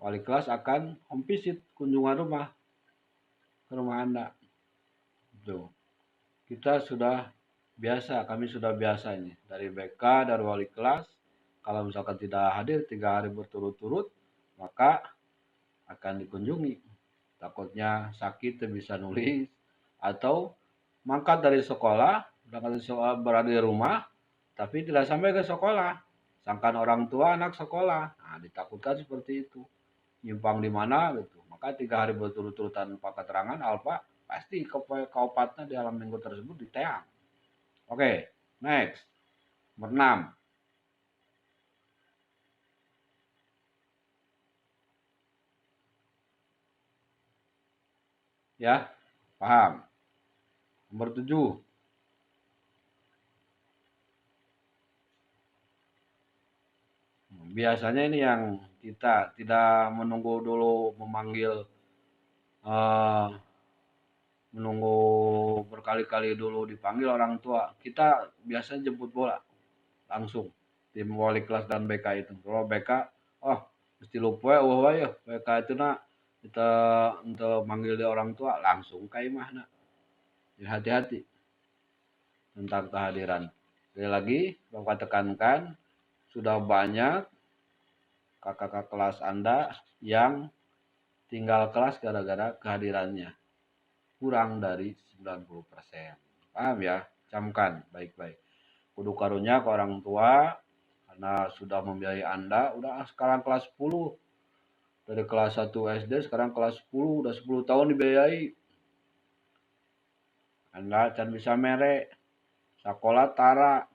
[SPEAKER 1] wali kelas akan home visit, kunjungan rumah ke rumah Anda. Tuh. Kita sudah biasa, kami sudah biasa ini dari BK, dari wali kelas. Kalau misalkan tidak hadir 3 hari berturut-turut, maka akan dikunjungi. Takutnya sakit bisa nulis atau mangkat dari sekolah, berada di rumah, tapi tidak sampai ke sekolah. Sangkan orang tua anak sekolah. Nah, ditakutkan seperti itu. Nyimpang di mana gitu. Maka 3 hari berturut-turut tanpa keterangan alfa, pasti kaupatnya di dalam minggu tersebut diteang. Oke, next. Nomor 6. Ya, paham. Nomor 7. Biasanya ini yang kita tidak menunggu dulu memanggil, menunggu berkali-kali dulu dipanggil orang tua. Kita biasanya jemput bola langsung tim wali kelas dan BK itu. Kalau BK, oh mesti lupa ya BK itu nak kita untuk manggil dia orang tua langsung kayak mana. Jadi hati-hati tentang kehadiran. Sekali lagi, Bapak tekankan sudah banyak kakak kelas Anda yang tinggal kelas gara-gara kehadirannya kurang dari 90%. Paham ya? Camkan baik-baik. Kudu karunya ke orang tua karena sudah membiayai Anda, udah sekarang kelas 10. Dari kelas 1 SD sekarang kelas 10, udah 10 tahun dibiayai. Anda can bisa merek, sekolah tara,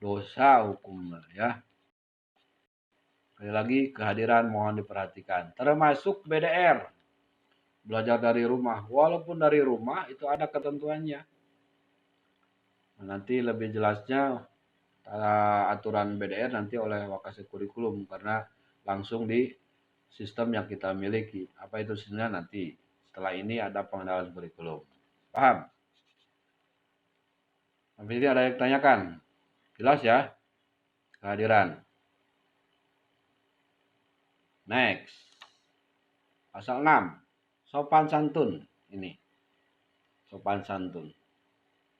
[SPEAKER 1] dosa hukumnya ya. Sekali lagi kehadiran mohon diperhatikan. Termasuk BDR, belajar dari rumah. Walaupun dari rumah itu ada ketentuannya. Nanti lebih jelasnya aturan BDR nanti oleh Wakasek Kurikulum karena langsung di sistem yang kita miliki. Apa itu sistemnya nanti. Setelah ini ada pengenalan kurikulum. Paham? Sampai ini ada yang tanyakan? Jelas ya? Kehadiran. Next. Pasal 6. Sopan santun. Ini. Sopan santun.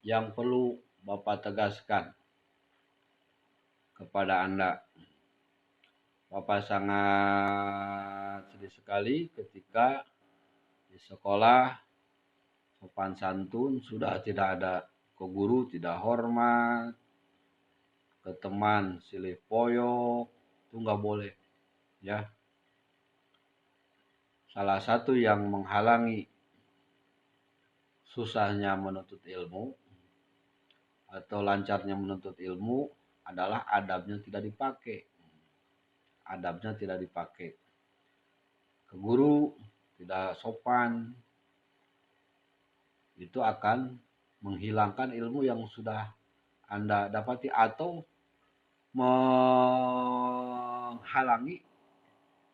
[SPEAKER 1] Yang perlu Bapak tegaskan. kepada Anda. Bapak sangat sedih sekali ketika di sekolah sopan santun sudah tidak ada, ke guru tidak hormat, ke teman silih poyok, itu nggak boleh ya. Salah satu yang menghalangi susahnya menuntut ilmu atau lancarnya menuntut ilmu adalah adabnya tidak dipakai. Adabnya tidak dipakai. Ke guru tidak sopan, itu akan menghilangkan ilmu yang sudah Anda dapati atau menghalangi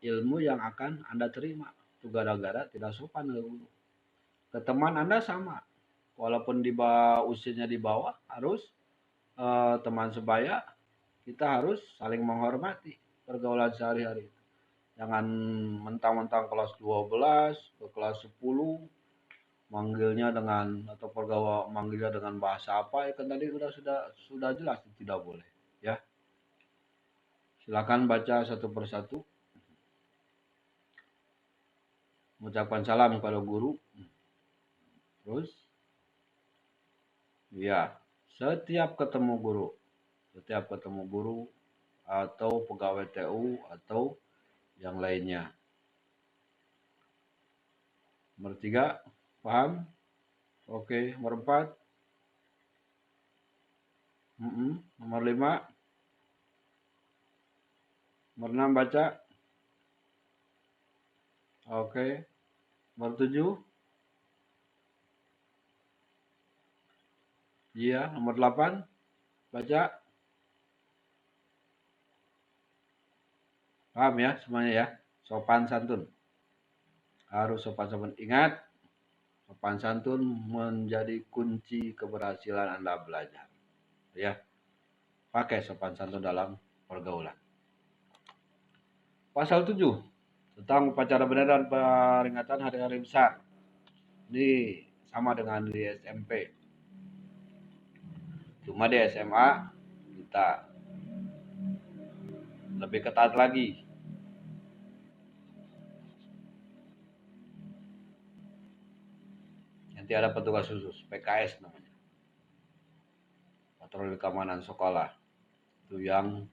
[SPEAKER 1] ilmu yang akan Anda terima. Itu gara-gara tidak sopan ke guru. Ke teman Anda sama. Walaupun di bawah usianya di bawah, harus teman sebaya, kita harus saling menghormati pergaulan sehari-hari. Jangan mentang-mentang kelas 12 ke kelas 10 manggilnya dengan atau pergaulan manggilnya dengan bahasa apa, ya kan tadi sudah jelas tidak boleh ya. Silakan baca satu persatu. Mengucapkan salam kepada guru. Terus ya, setiap ketemu guru atau pegawai TU atau yang lainnya. Nomor 3, paham? Oke, nomor 4. Nomor 5. Nomor 6 baca. Oke. Nomor 7. Iya, nomor 8. Baca. Paham ya semuanya ya? Sopan santun. Harus sopan santun. Ingat, sopan santun menjadi kunci keberhasilan Anda belajar. Ya. Pakai sopan santun dalam pergaulan. Pasal 7 tentang upacara bendera dan peringatan hari-hari besar. Ini sama dengan di SMP. Cuma di SMA kita lebih ketat lagi. Nanti ada petugas khusus, PKS namanya. Patroli Keamanan Sekolah. Itu yang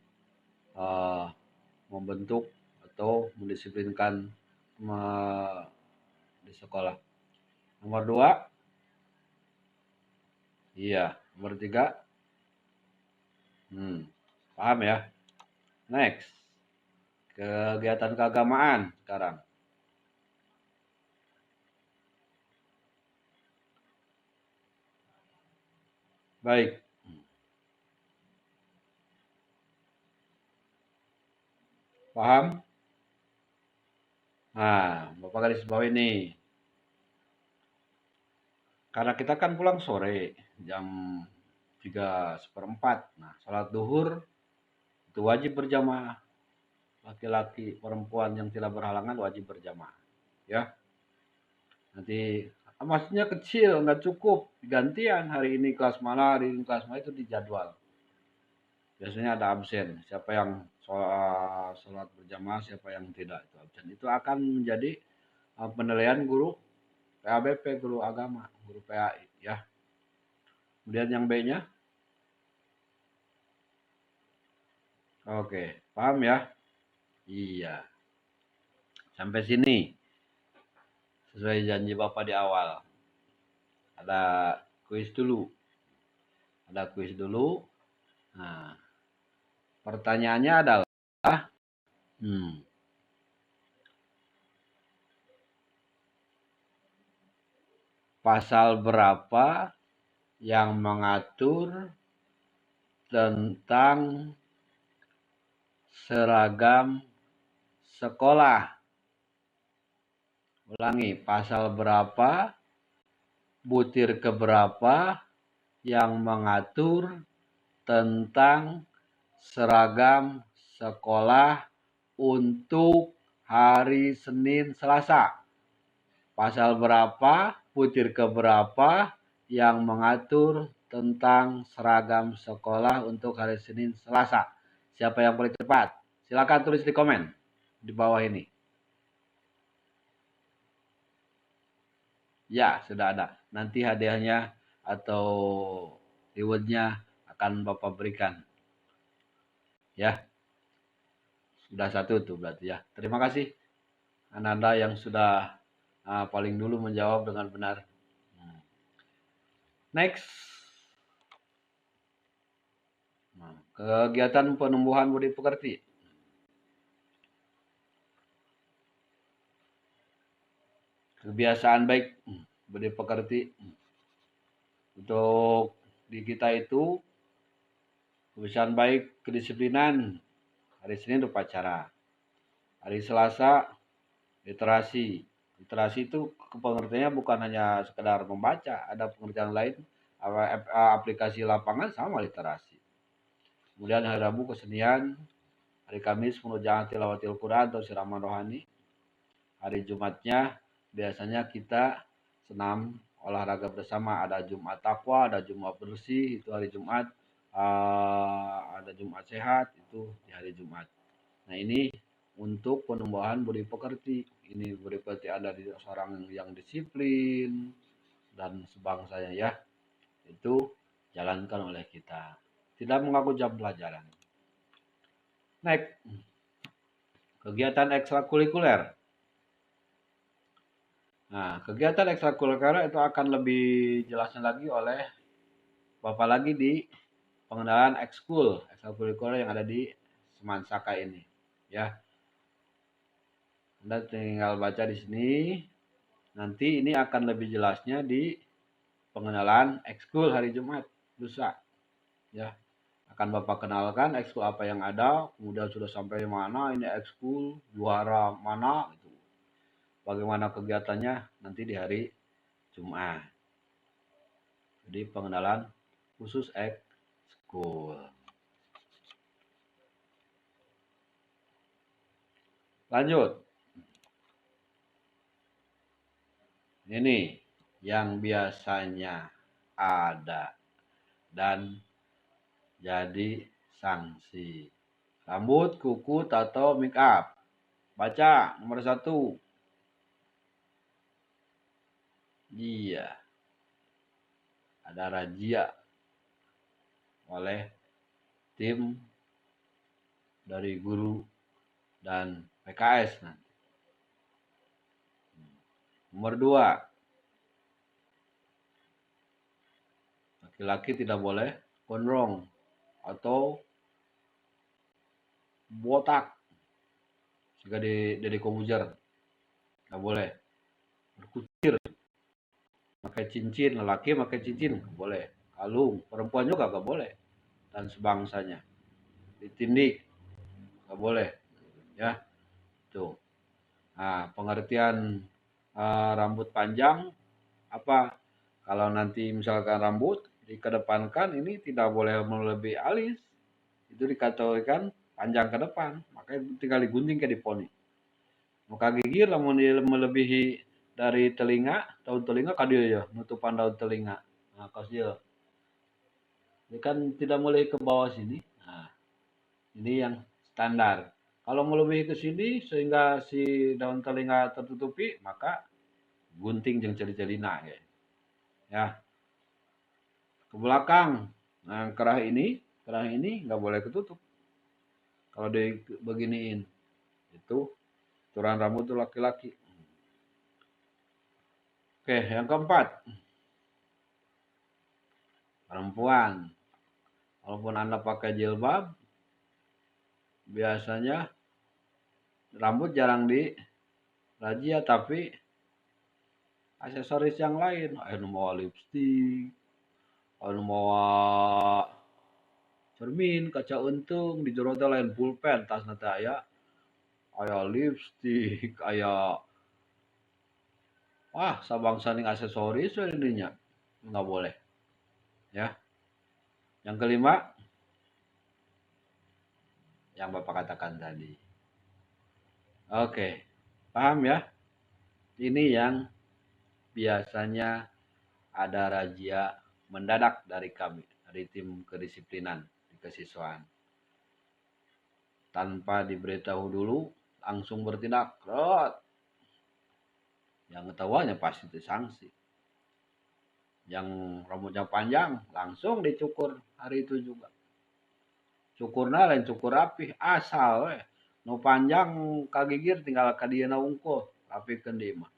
[SPEAKER 1] membentuk atau mendisiplinkan di sekolah. Nomor 2. Iya. Nomor 3. Paham ya? Next. Kegiatan keagamaan sekarang. Baik. Paham? Nah, Bapak garis bawah ini. Karena kita kan pulang sore jam 3:15. Nah, sholat duhur itu wajib berjamaah. Laki-laki, perempuan yang tidak berhalangan wajib berjamaah. Ya. Nanti maksudnya kecil, nggak cukup. Gantian hari ini kelas mana, hari ini kelas mana, itu dijadwal. Biasanya ada absen. Siapa yang sholat berjamaah, siapa yang tidak, itu absen. Itu akan menjadi penilaian guru PABP, guru agama, guru PAI ya. Kemudian yang B-nya. Oke, paham ya? Iya. Sampai sini sesuai janji Bapak di awal. Ada kuis dulu. Nah, pertanyaannya adalah pasal berapa yang mengatur tentang seragam sekolah? Ulangi, pasal berapa, butir keberapa yang mengatur tentang seragam sekolah untuk hari Senin Selasa? Pasal berapa, butir keberapa yang mengatur tentang seragam sekolah untuk hari Senin Selasa? Siapa yang paling cepat? Silakan tulis di komen di bawah ini. Ya, sudah ada. Nanti hadiahnya atau rewardnya akan Bapak berikan. Ya, sudah satu tuh berarti ya. Terima kasih Ananda yang sudah paling dulu menjawab dengan benar. Next. Kegiatan penumbuhan budi pekerti. Kebiasaan baik budi pekerti. Untuk di kita itu kebiasaan baik kedisiplinan. Hari Senin upacara. Hari Selasa literasi. Literasi itu pengertiannya bukan hanya sekedar membaca, ada pengertian lain. Aplikasi lapangan sama literasi. Kemudian hari Rabu kesenian, hari Kamis pengerjaan tilawatil Quran atau siraman rohani. Hari Jumatnya biasanya kita senam olahraga bersama, ada Jumat takwa, ada Jumat bersih itu hari Jumat, ada Jumat sehat itu di hari Jumat. Nah ini untuk penumbuhan budi pekerti. Ini budi pekerti ada di seorang yang disiplin dan sebangsanya ya. Itu jalankan oleh kita. Tidak mengaku jam pelajaran. Next. Kegiatan ekstrakurikuler. Nah, kegiatan ekstrakurikuler itu akan lebih jelasnya lagi oleh Bapak lagi di pengenalan ekskul, ekstrakurikuler yang ada di Semansaka ini. Ya. Anda tinggal baca di sini. Nanti ini akan lebih jelasnya di pengenalan ekskul hari Jumat lusa. Ya. Akan Bapak kenalkan ekskul apa yang ada, kemudian sudah sampai mana ini ekskul, juara mana gitu. Bagaimana kegiatannya nanti di hari Jumat. Jadi pengenalan khusus ekskul. Lanjut. Ini yang biasanya ada dan jadi sanksi. Rambut, kuku, tato, make up. Baca nomor 1. Iya. Ada razia oleh tim dari guru dan PKS nanti. Nomor 2. Laki-laki tidak boleh gondrong atau botak. Jika dari Kobuzer nggak boleh. Berkucir. Pakai cincin, lelaki pakai cincin nggak boleh. Kalung, perempuan juga nggak boleh. Dan sebangsanya. Ditindik nggak boleh. Ya, tuh. Nah, pengertian rambut panjang apa? Kalau nanti misalkan rambut dikedepankan ini tidak boleh melebihi alis. Itu dikategorikan panjang ke depan, makanya tinggal digunting ke diponi. Muka gigi lamun melebihi dari telinga, daun telinga kadieu ya, nutupan daun telinga. Nah, kos dia. Ini kan tidak boleh ke bawah sini. Nah, ini yang standar. Kalau melebihi ke sini sehingga si daun telinga tertutupi, maka gunting jeung celi-celina ya. Ya. Ke belakang. Nah, kerah ini nggak boleh ketutup. Kalau beginiin itu aturan rambut tuh laki-laki. Oke, yang keempat. Perempuan. Walaupun Anda pakai jilbab, biasanya rambut jarang di razia, tapi aksesoris yang lain. Anu mau lipstik, anu mau cermin, kaca untung, di jero teh lain pulpen, tas nanti aya lipstik, aya sabangsaning aksesoris we dinya. Nggak boleh. Ya. Yang kelima, yang Bapak katakan tadi. Oke, paham ya? Ini yang biasanya ada razia mendadak dari kami, dari tim kedisiplinan di kesiswaan. tanpa diberitahu dulu langsung bertindak, krot. Yang ketahuannya pasti disanksi. Yang rambutnya panjang langsung dicukur hari itu juga. Cukurna lain cukur rapih asal we. No panjang kagigir tinggal kadieuna unggul rapihkeun deui mah.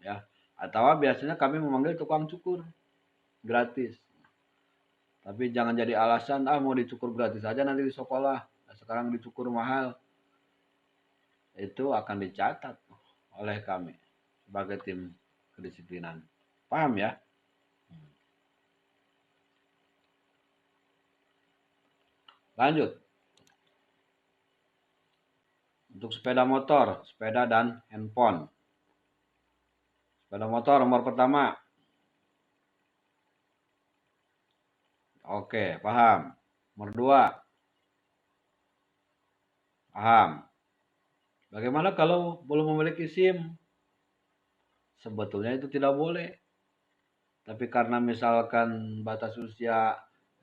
[SPEAKER 1] Ya. Atau biasanya kami memanggil tukang cukur gratis. Tapi jangan jadi alasan mau dicukur gratis aja nanti di sekolah. Nah, sekarang dicukur mahal. Itu akan dicatat oleh kami sebagai tim kedisiplinan. Paham ya? Lanjut. Untuk sepeda motor, sepeda dan handphone. Sepeda motor nomor pertama. Oke, paham. Nomor dua. Paham. Bagaimana kalau belum memiliki SIM? Sebetulnya itu tidak boleh. Tapi karena misalkan batas usia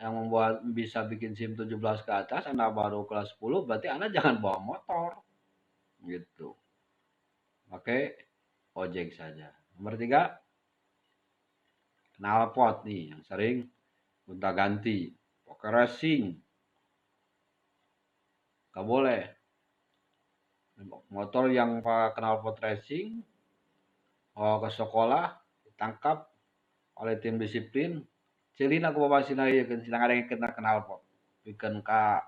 [SPEAKER 1] yang membuat bisa bikin SIM 17 ke atas, Anda baru kelas 10, berarti Anda jangan bawa motor. Gitu. Pakai ojek saja. Nomor tiga, knalpot nih yang sering gonta-ganti. Pakai racing. Gak boleh. Motor yang pakai knalpot racing ke sekolah ditangkap oleh tim disiplin. Cilin aku bawa sina ieu keun sina ngadenge kena knalpot. Pikeun ka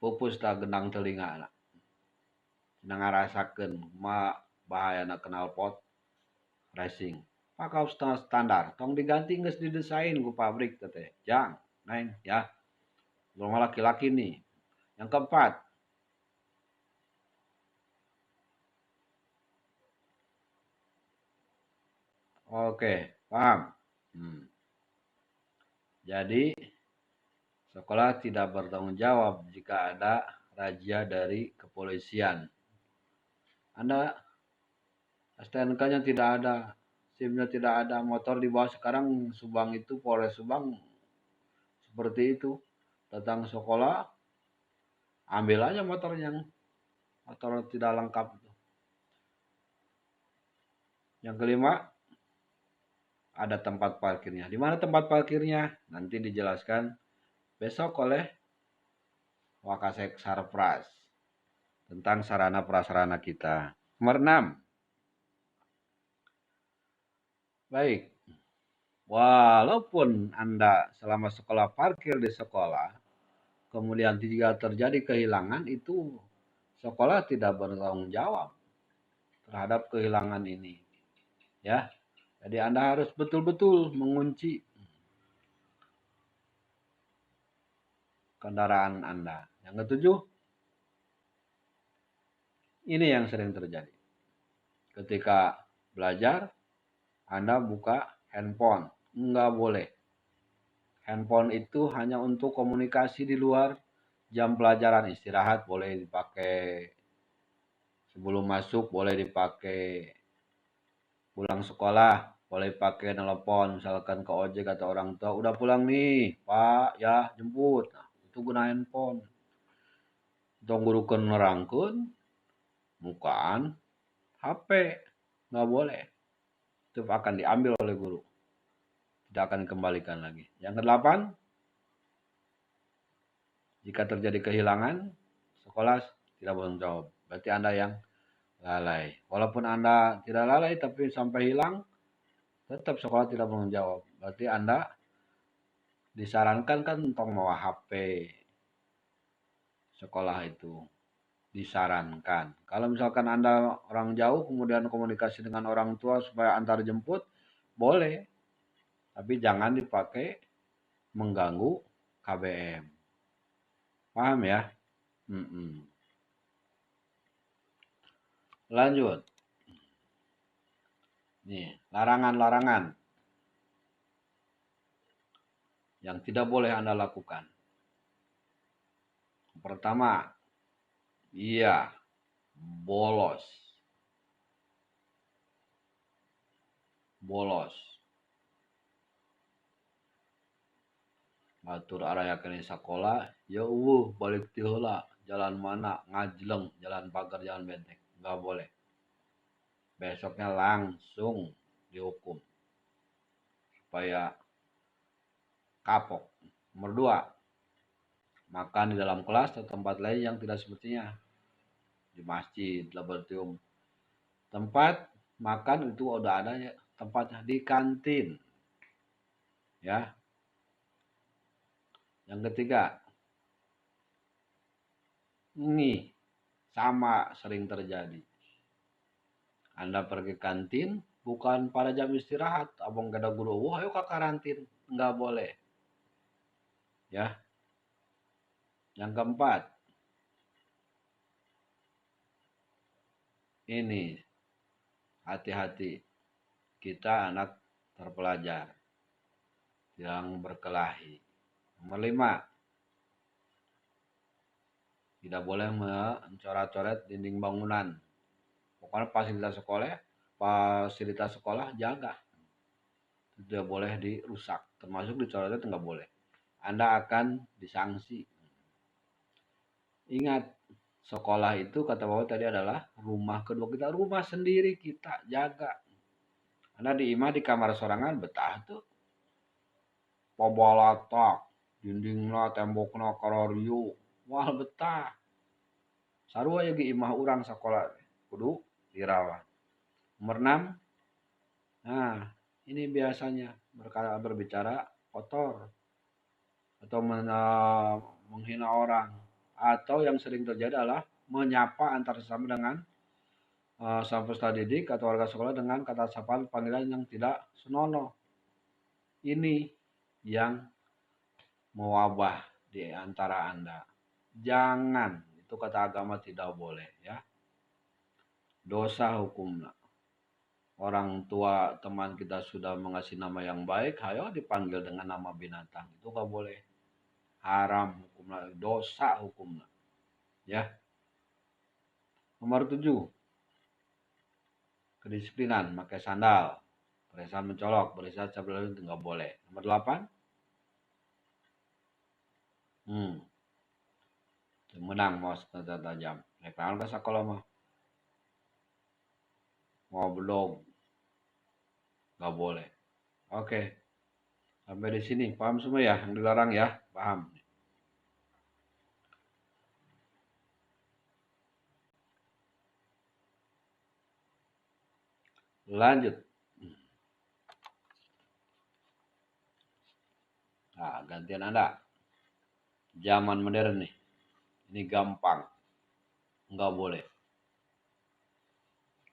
[SPEAKER 1] pupus ta gendang telingana. Sina ngarasakeun kumaha bahayana knalpot racing. Pakau setengah standar, tong diganti geus didesain ku pabrik teh. Jang, neng ya. Belum laki-laki nih. Yang keempat, oke, paham. Jadi sekolah tidak bertanggung jawab jika ada razia dari kepolisian. Anda STNK-nya tidak ada, SIM-nya tidak ada, motor dibawa sekarang Subang itu, Polres Subang seperti itu. Datang sekolah, ambil aja motornya, motor tidak lengkap. Yang kelima, ada tempat parkirnya. Di mana tempat parkirnya? Nanti dijelaskan besok oleh Wakasek Sarpras tentang sarana prasarana kita. Nomor 6. Baik. Walaupun Anda selama sekolah parkir di sekolah, kemudian jika terjadi kehilangan, itu sekolah tidak bertanggung jawab terhadap kehilangan ini. Ya. Jadi Anda harus betul-betul mengunci kendaraan Anda. Yang ketujuh, ini yang sering terjadi. Ketika belajar, Anda buka handphone. Enggak boleh. Handphone itu hanya untuk komunikasi di luar jam pelajaran. Istirahat boleh dipakai, sebelum masuk boleh dipakai, pulang sekolah boleh pakai telepon, misalkan ke ojek atau orang tua, udah pulang nih Pak ya jemput. Nah, itu guna handphone. Tong gurukeun nerangkeun mukaan HP. Nggak boleh. Itu akan diambil oleh guru. Tidak akan dikembalikan lagi. Yang kedelapan, jika terjadi kehilangan, sekolah tidak bertanggung jawab. Berarti Anda yang lalai. Walaupun Anda tidak lalai tapi sampai hilang, tetap sekolah tidak bertanggung jawab. Berarti Anda disarankan kan untuk membawa HP sekolah itu. Disarankan. Kalau misalkan Anda orang jauh kemudian komunikasi dengan orang tua supaya antar jemput, boleh. Tapi jangan dipakai mengganggu KBM. Paham ya? Lanjut. Nih, larangan-larangan yang tidak boleh Anda lakukan. Pertama, iya, bolos. Bolos. Batur arayakeun sekolah, ya balik ti heula. jalan mana, ngajleng, jalan pagar, jalan benteng. Nggak boleh. Besoknya langsung dihukum. Supaya kapok. Nomor 2, makan di dalam kelas atau tempat lain yang tidak semestinya. Di masjid, laboratorium. Tempat makan itu udah ada ya, tempatnya di kantin. Ya. Yang ketiga, ini sama sering terjadi. Anda pergi kantin bukan pada jam istirahat. Abang gak ada guru, wah ayo ke karantin. Nggak boleh. Ya. Yang keempat, ini hati-hati. Kita anak terpelajar yang berkelahi. Nomor 5, tidak boleh mencoret-coret dinding bangunan. Pokoknya fasilitas sekolah jaga. Tidak boleh dirusak. Termasuk dicoret itu nggak boleh. Anda akan disanksi. Ingat, sekolah itu kata Bapak tadi adalah rumah kedua kita. Rumah sendiri kita jaga. Anda di kamar sorangan betah tuh. Pabalatak, dindingna, tembokna, karariu. Wah betah. Sarua ya di imah urang sekolah. Kudu dirawat. Nomor 6, nah ini biasanya berbicara kotor atau menghina orang, atau yang sering terjadi adalah menyapa antar sesama dengan sama peserta didik atau warga sekolah dengan kata sapaan panggilan yang tidak senonoh. Ini yang mewabah di antara Anda. Jangan, itu kata agama tidak boleh ya. Dosa hukumnya. Orang tua teman kita sudah mengasih nama yang baik, ayo dipanggil dengan nama binatang. Itu nggak boleh. Haram hukumnya, dosa hukumnya. Ya. Nomor 7, kedisiplinan, pakai sandal. Perhiasan mencolok, perhiasan cabul itu nggak boleh. Nomor 8, menang mau senjata tajam. Reklam ke sekolah mau belum, nggak boleh. Oke, sampai di sini paham semua ya yang dilarang ya, paham. Lanjut. Nah, gantian Anda. Zaman modern nih. Ini gampang. Nggak boleh.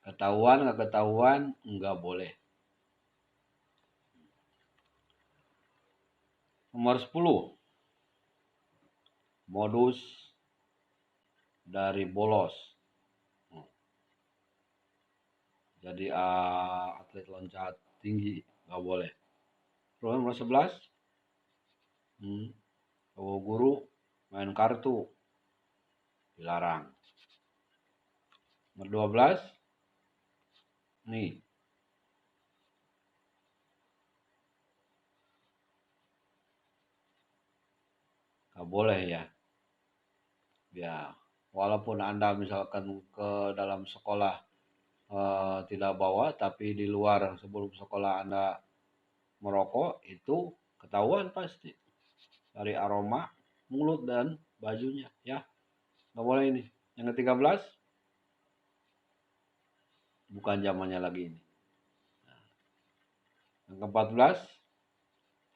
[SPEAKER 1] Ketahuan nggak ketahuan nggak boleh. Nomor 10. Modus dari bolos. Jadi atlet loncat tinggi nggak boleh. Terus nomor 11. Guru main kartu dilarang. Nomor 12. Nih. Nggak boleh ya. Ya, walaupun Anda misalkan ke dalam sekolah tidak bawa, tapi di luar sebelum sekolah Anda merokok, itu ketahuan pasti. Dari aroma mulut dan bajunya ya. Nggak boleh ini. Yang ke-13, bukan zamannya lagi ini. Yang ke-14,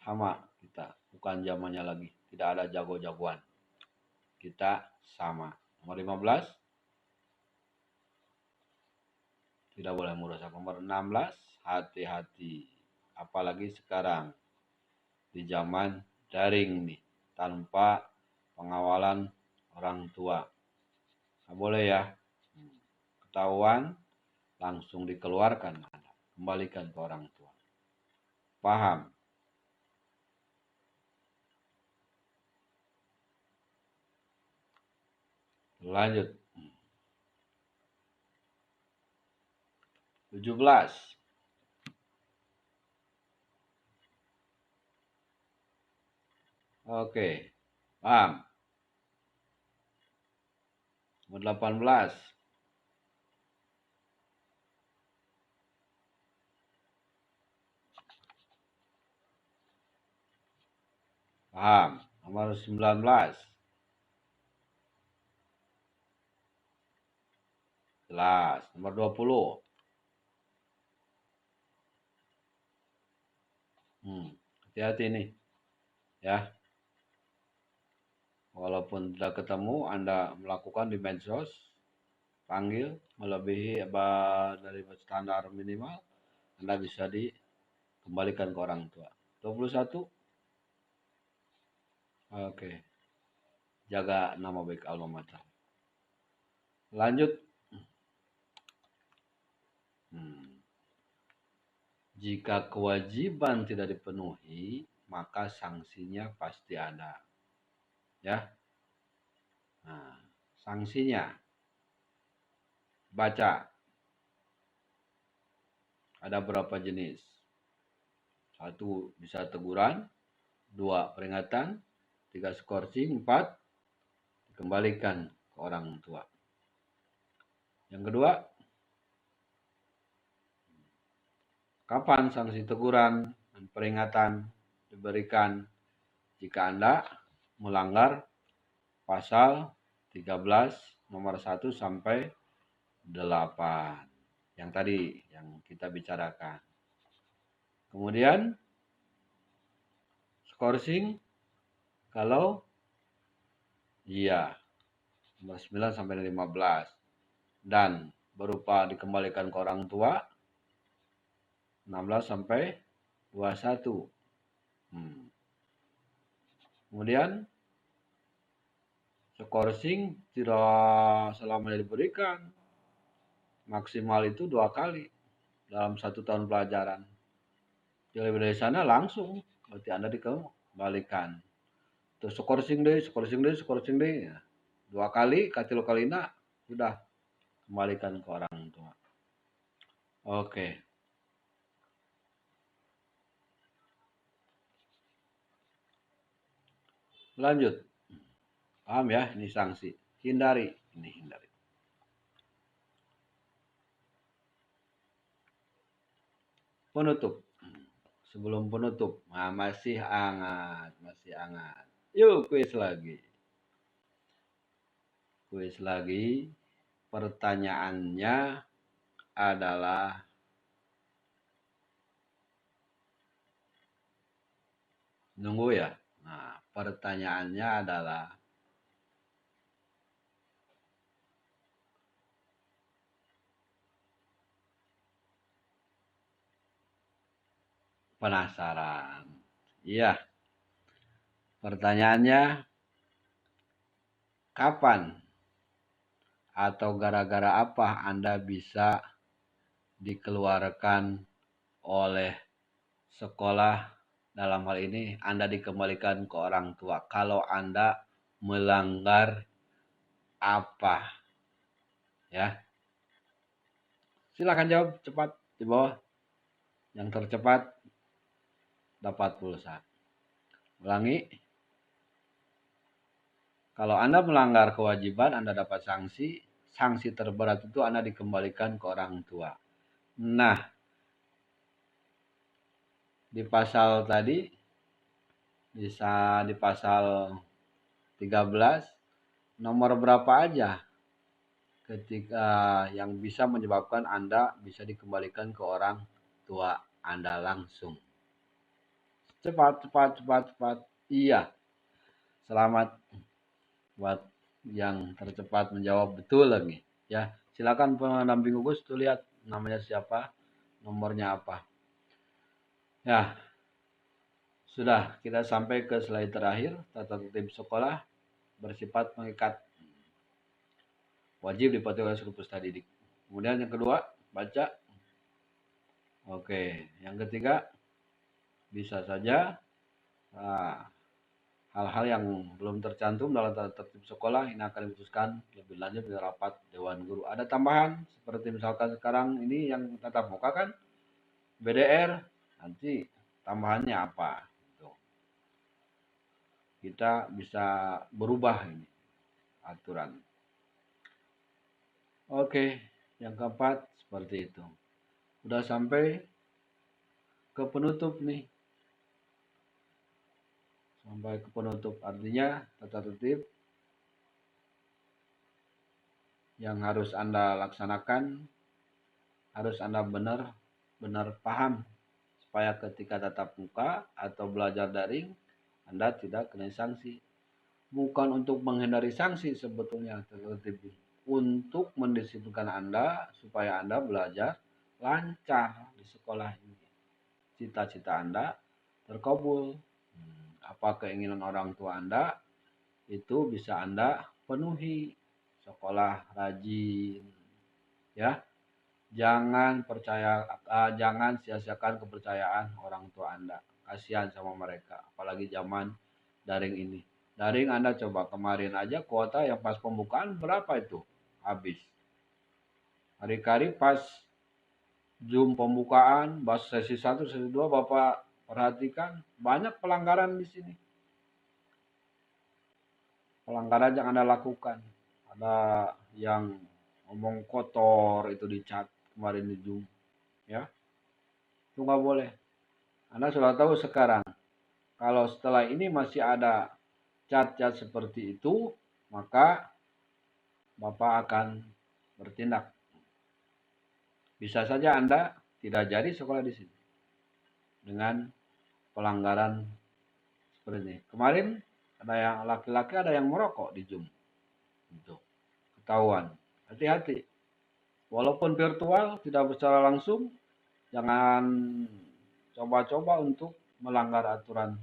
[SPEAKER 1] sama kita, bukan zamannya lagi. Tidak ada jago-jagoan. Kita sama. Nomor 15, tidak boleh merusak. Nomor 16, hati-hati. Apalagi sekarang di zaman daring nih, tanpa pengawalan orang tua. Nggak boleh ya. Ketahuan langsung dikeluarkan, kembalikan ke orang tua. Paham? Lanjut. 17. Oke. Paham? Nomor 18. Paham? Nomor 19. Jelas. Nomor 20. Hati-hati nih. Ya. Walaupun tidak ketemu, Anda melakukan di medsos, panggil, melebihi dari standar minimal, Anda bisa dikembalikan ke orang tua. 21. Oke. Jaga nama baik alma mater. Lanjut. Jika kewajiban tidak dipenuhi, maka sanksinya pasti ada. Ya. Nah, sanksinya. Baca. Ada berapa jenis? 1 bisa teguran, 2 peringatan, 3 skorsing, 4 dikembalikan ke orang tua. Yang kedua, kapan sanksi teguran dan peringatan diberikan jika Anda melanggar pasal 13 nomor 1 sampai 8 yang tadi yang kita bicarakan. Kemudian skorsing kalau iya nomor 9 sampai 15 dan berupa dikembalikan ke orang tua 16 sampai 21. Kemudian skorsing tidak selamanya diberikan. Maksimal itu 2 kali dalam 1 tahun pelajaran. Jadi dari sana langsung berarti Anda dikembalikan. Terus skorsing deh. 2 kali, katilu kalina sudah kembalikan ke orang tua. Oke. Lanjut. Paham ya? Ini sanksi. Hindari. Penutup. Sebelum penutup. Nah, masih hangat. Yuk kuis lagi. Pertanyaannya adalah nunggu ya. Nah, pertanyaannya adalah penasaran. Iya. Pertanyaannya, kapan atau gara-gara apa Anda bisa dikeluarkan oleh sekolah? Dalam hal ini Anda dikembalikan ke orang tua. Kalau Anda melanggar apa? Ya. Silakan jawab cepat di bawah. Yang tercepat dapat pulsa. Ulangi. Kalau Anda melanggar kewajiban, Anda dapat sanksi. Sanksi terberat itu Anda dikembalikan ke orang tua. Nah, di pasal tadi, bisa di pasal 13, nomor berapa aja ketika yang bisa menyebabkan Anda bisa dikembalikan ke orang tua Anda langsung. Cepat. Iya. Selamat buat yang tercepat menjawab betul lagi. Ya, silakan pendamping gugus tuh lihat namanya siapa, nomornya apa. Ya, sudah kita sampai ke slide terakhir. Tata tertib sekolah bersifat mengikat, wajib dipatuhi oleh seluruh peserta didik. Kemudian yang kedua, baca. Oke, yang ketiga, bisa saja hal-hal yang belum tercantum dalam tata tertib sekolah ini akan diputuskan lebih lanjut di rapat Dewan Guru. Ada tambahan seperti misalkan sekarang ini yang tatap muka kan BDR, nanti tambahannya apa? Kita bisa berubah ini aturan. Oke, yang keempat seperti itu. Udah sampai ke penutup nih. Sampai ke penutup, artinya tata tertib yang harus Anda laksanakan, harus Anda benar-benar paham supaya ketika tatap muka atau belajar daring Anda tidak kena sanksi. Bukan untuk menghindari sanksi sebetulnya tata tertib, untuk mendisiplinkan Anda supaya Anda belajar lancar di sekolah ini. Cita-cita Anda terkabul. Apa keinginan orang tua Anda itu bisa Anda penuhi. Sekolah rajin, ya. Jangan sia-siakan kepercayaan orang tua Anda. Kasihan sama mereka, apalagi zaman daring ini. Daring Anda coba kemarin aja kuota yang pas pembukaan berapa itu? Habis. Hari-hari pas Zoom pembukaan, bahas sesi 1, sesi 2, Bapak perhatikan banyak pelanggaran di sini. Pelanggaran yang Anda lakukan. Ada yang ngomong kotor itu di chat kemarin di Zoom, ya. Itu nggak boleh. Anda sudah tahu sekarang. Kalau setelah ini masih ada chat-chat seperti itu, maka Bapak akan bertindak. Bisa saja Anda tidak jadi sekolah di sini dengan pelanggaran seperti ini. Kemarin ada yang laki-laki, ada yang merokok di Zoom. Itu ketahuan. Hati-hati. Walaupun virtual, tidak secara langsung, jangan coba-coba untuk melanggar aturan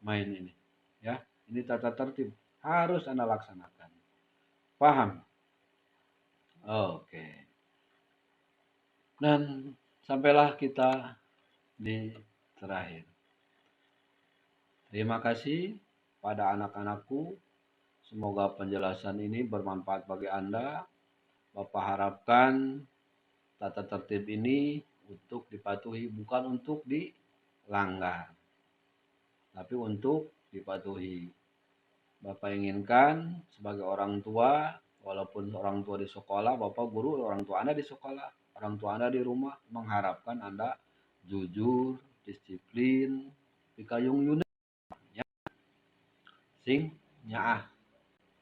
[SPEAKER 1] main ini. Ya, ini tata tertib harus Anda laksanakan. Paham? Oke. Dan sampailah kita di terakhir. Terima kasih pada anak-anakku. Semoga penjelasan ini bermanfaat bagi Anda. Bapak harapkan tata tertib ini untuk dipatuhi, bukan untuk dilanggar, tapi untuk dipatuhi. Bapak inginkan sebagai orang tua, walaupun orang tua di sekolah, Bapak guru, orang tua Anda di sekolah, orang tua Anda di rumah, mengharapkan Anda jujur, disiplin, pikayung yuna, ya, sing nyaah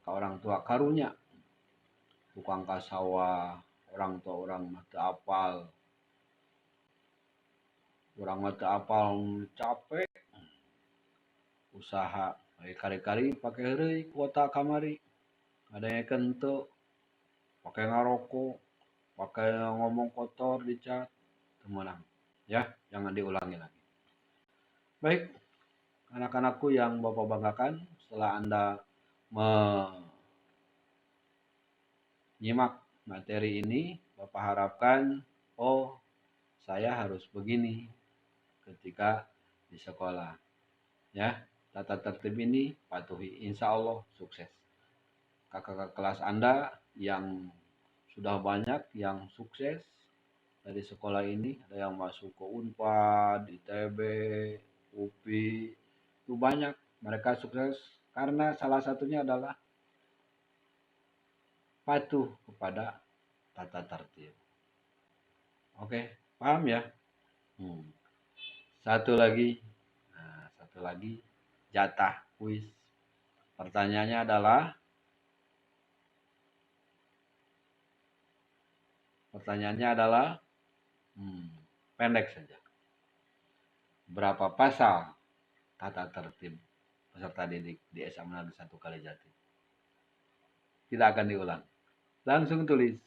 [SPEAKER 1] ke orang tua karunya, tukang kasawa, orang tua orang mata apal, orang mata apal capek, usaha, kari-kari pakai hari kuota kamari, ada yang kento, pakai ngaroko, pakai ngomong kotor di chat, temenang, ya, jangan diulangi lagi. Baik, anak-anakku yang Bapak banggakan, setelah Anda menyimak materi ini, Bapak harapkan, oh, saya harus begini ketika di sekolah. Ya, tata tertib ini patuhi, insya Allah sukses. Kakak-kakak kelas Anda yang sudah banyak yang sukses dari sekolah ini, ada yang masuk ke Unpad, ITB, UPI, itu banyak. Mereka sukses karena salah satunya adalah patuh kepada tata tertib. Oke, paham ya? Satu lagi, jatah kuis. Pertanyaannya adalah pendek saja. Berapa pasal tata tertib peserta didik di SA Manado 1 Kalijati? Tidak akan diulang. Langsung tulis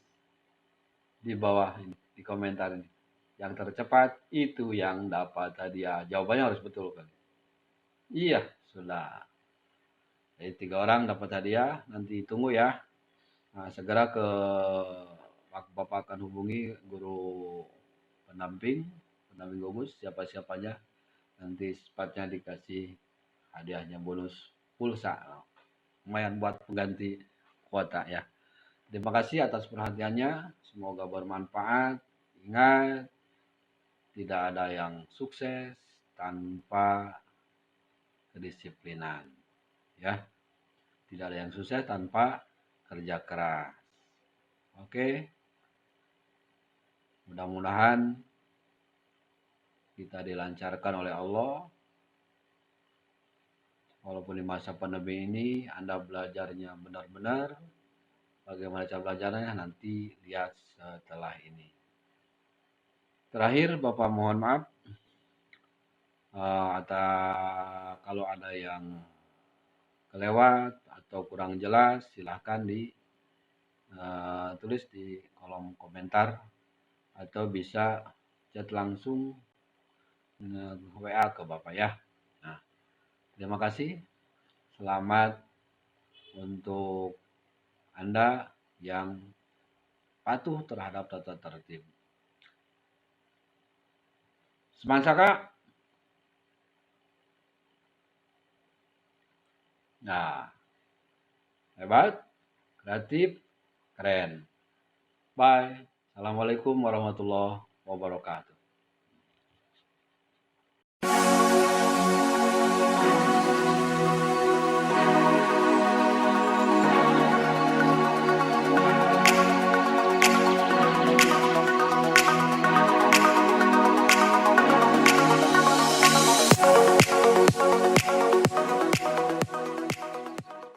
[SPEAKER 1] di bawah ini, di komentar ini. Yang tercepat itu yang dapat hadiah. Jawabannya harus betul kan? Iya, sudah. Jadi 3 orang dapat hadiah. Nanti tunggu ya. Nah, segera ke Bapak akan hubungi guru pendamping gugus, siapa-siapanya. Nanti sepatnya dikasih hadiahnya bonus pulsa. Lumayan buat pengganti kuota ya. Terima kasih atas perhatiannya. Semoga bermanfaat. Ingat, tidak ada yang sukses tanpa kedisiplinan. Ya, tidak ada yang sukses tanpa kerja keras. Oke, Mudah-mudahan kita dilancarkan oleh Allah. Walaupun di masa pandemi ini Anda belajarnya benar-benar, bagaimana cara belajarnya nanti lihat setelah ini. Terakhir, Bapak mohon maaf kalau ada yang kelewat atau kurang jelas, silahkan tulis di kolom komentar atau bisa chat langsung WA ke Bapak ya. Nah, terima kasih. Selamat untuk Anda yang patuh terhadap tata tertib. Semangat Kak. Nah, hebat, kreatif, keren. Bye. Assalamualaikum warahmatullahi wabarakatuh.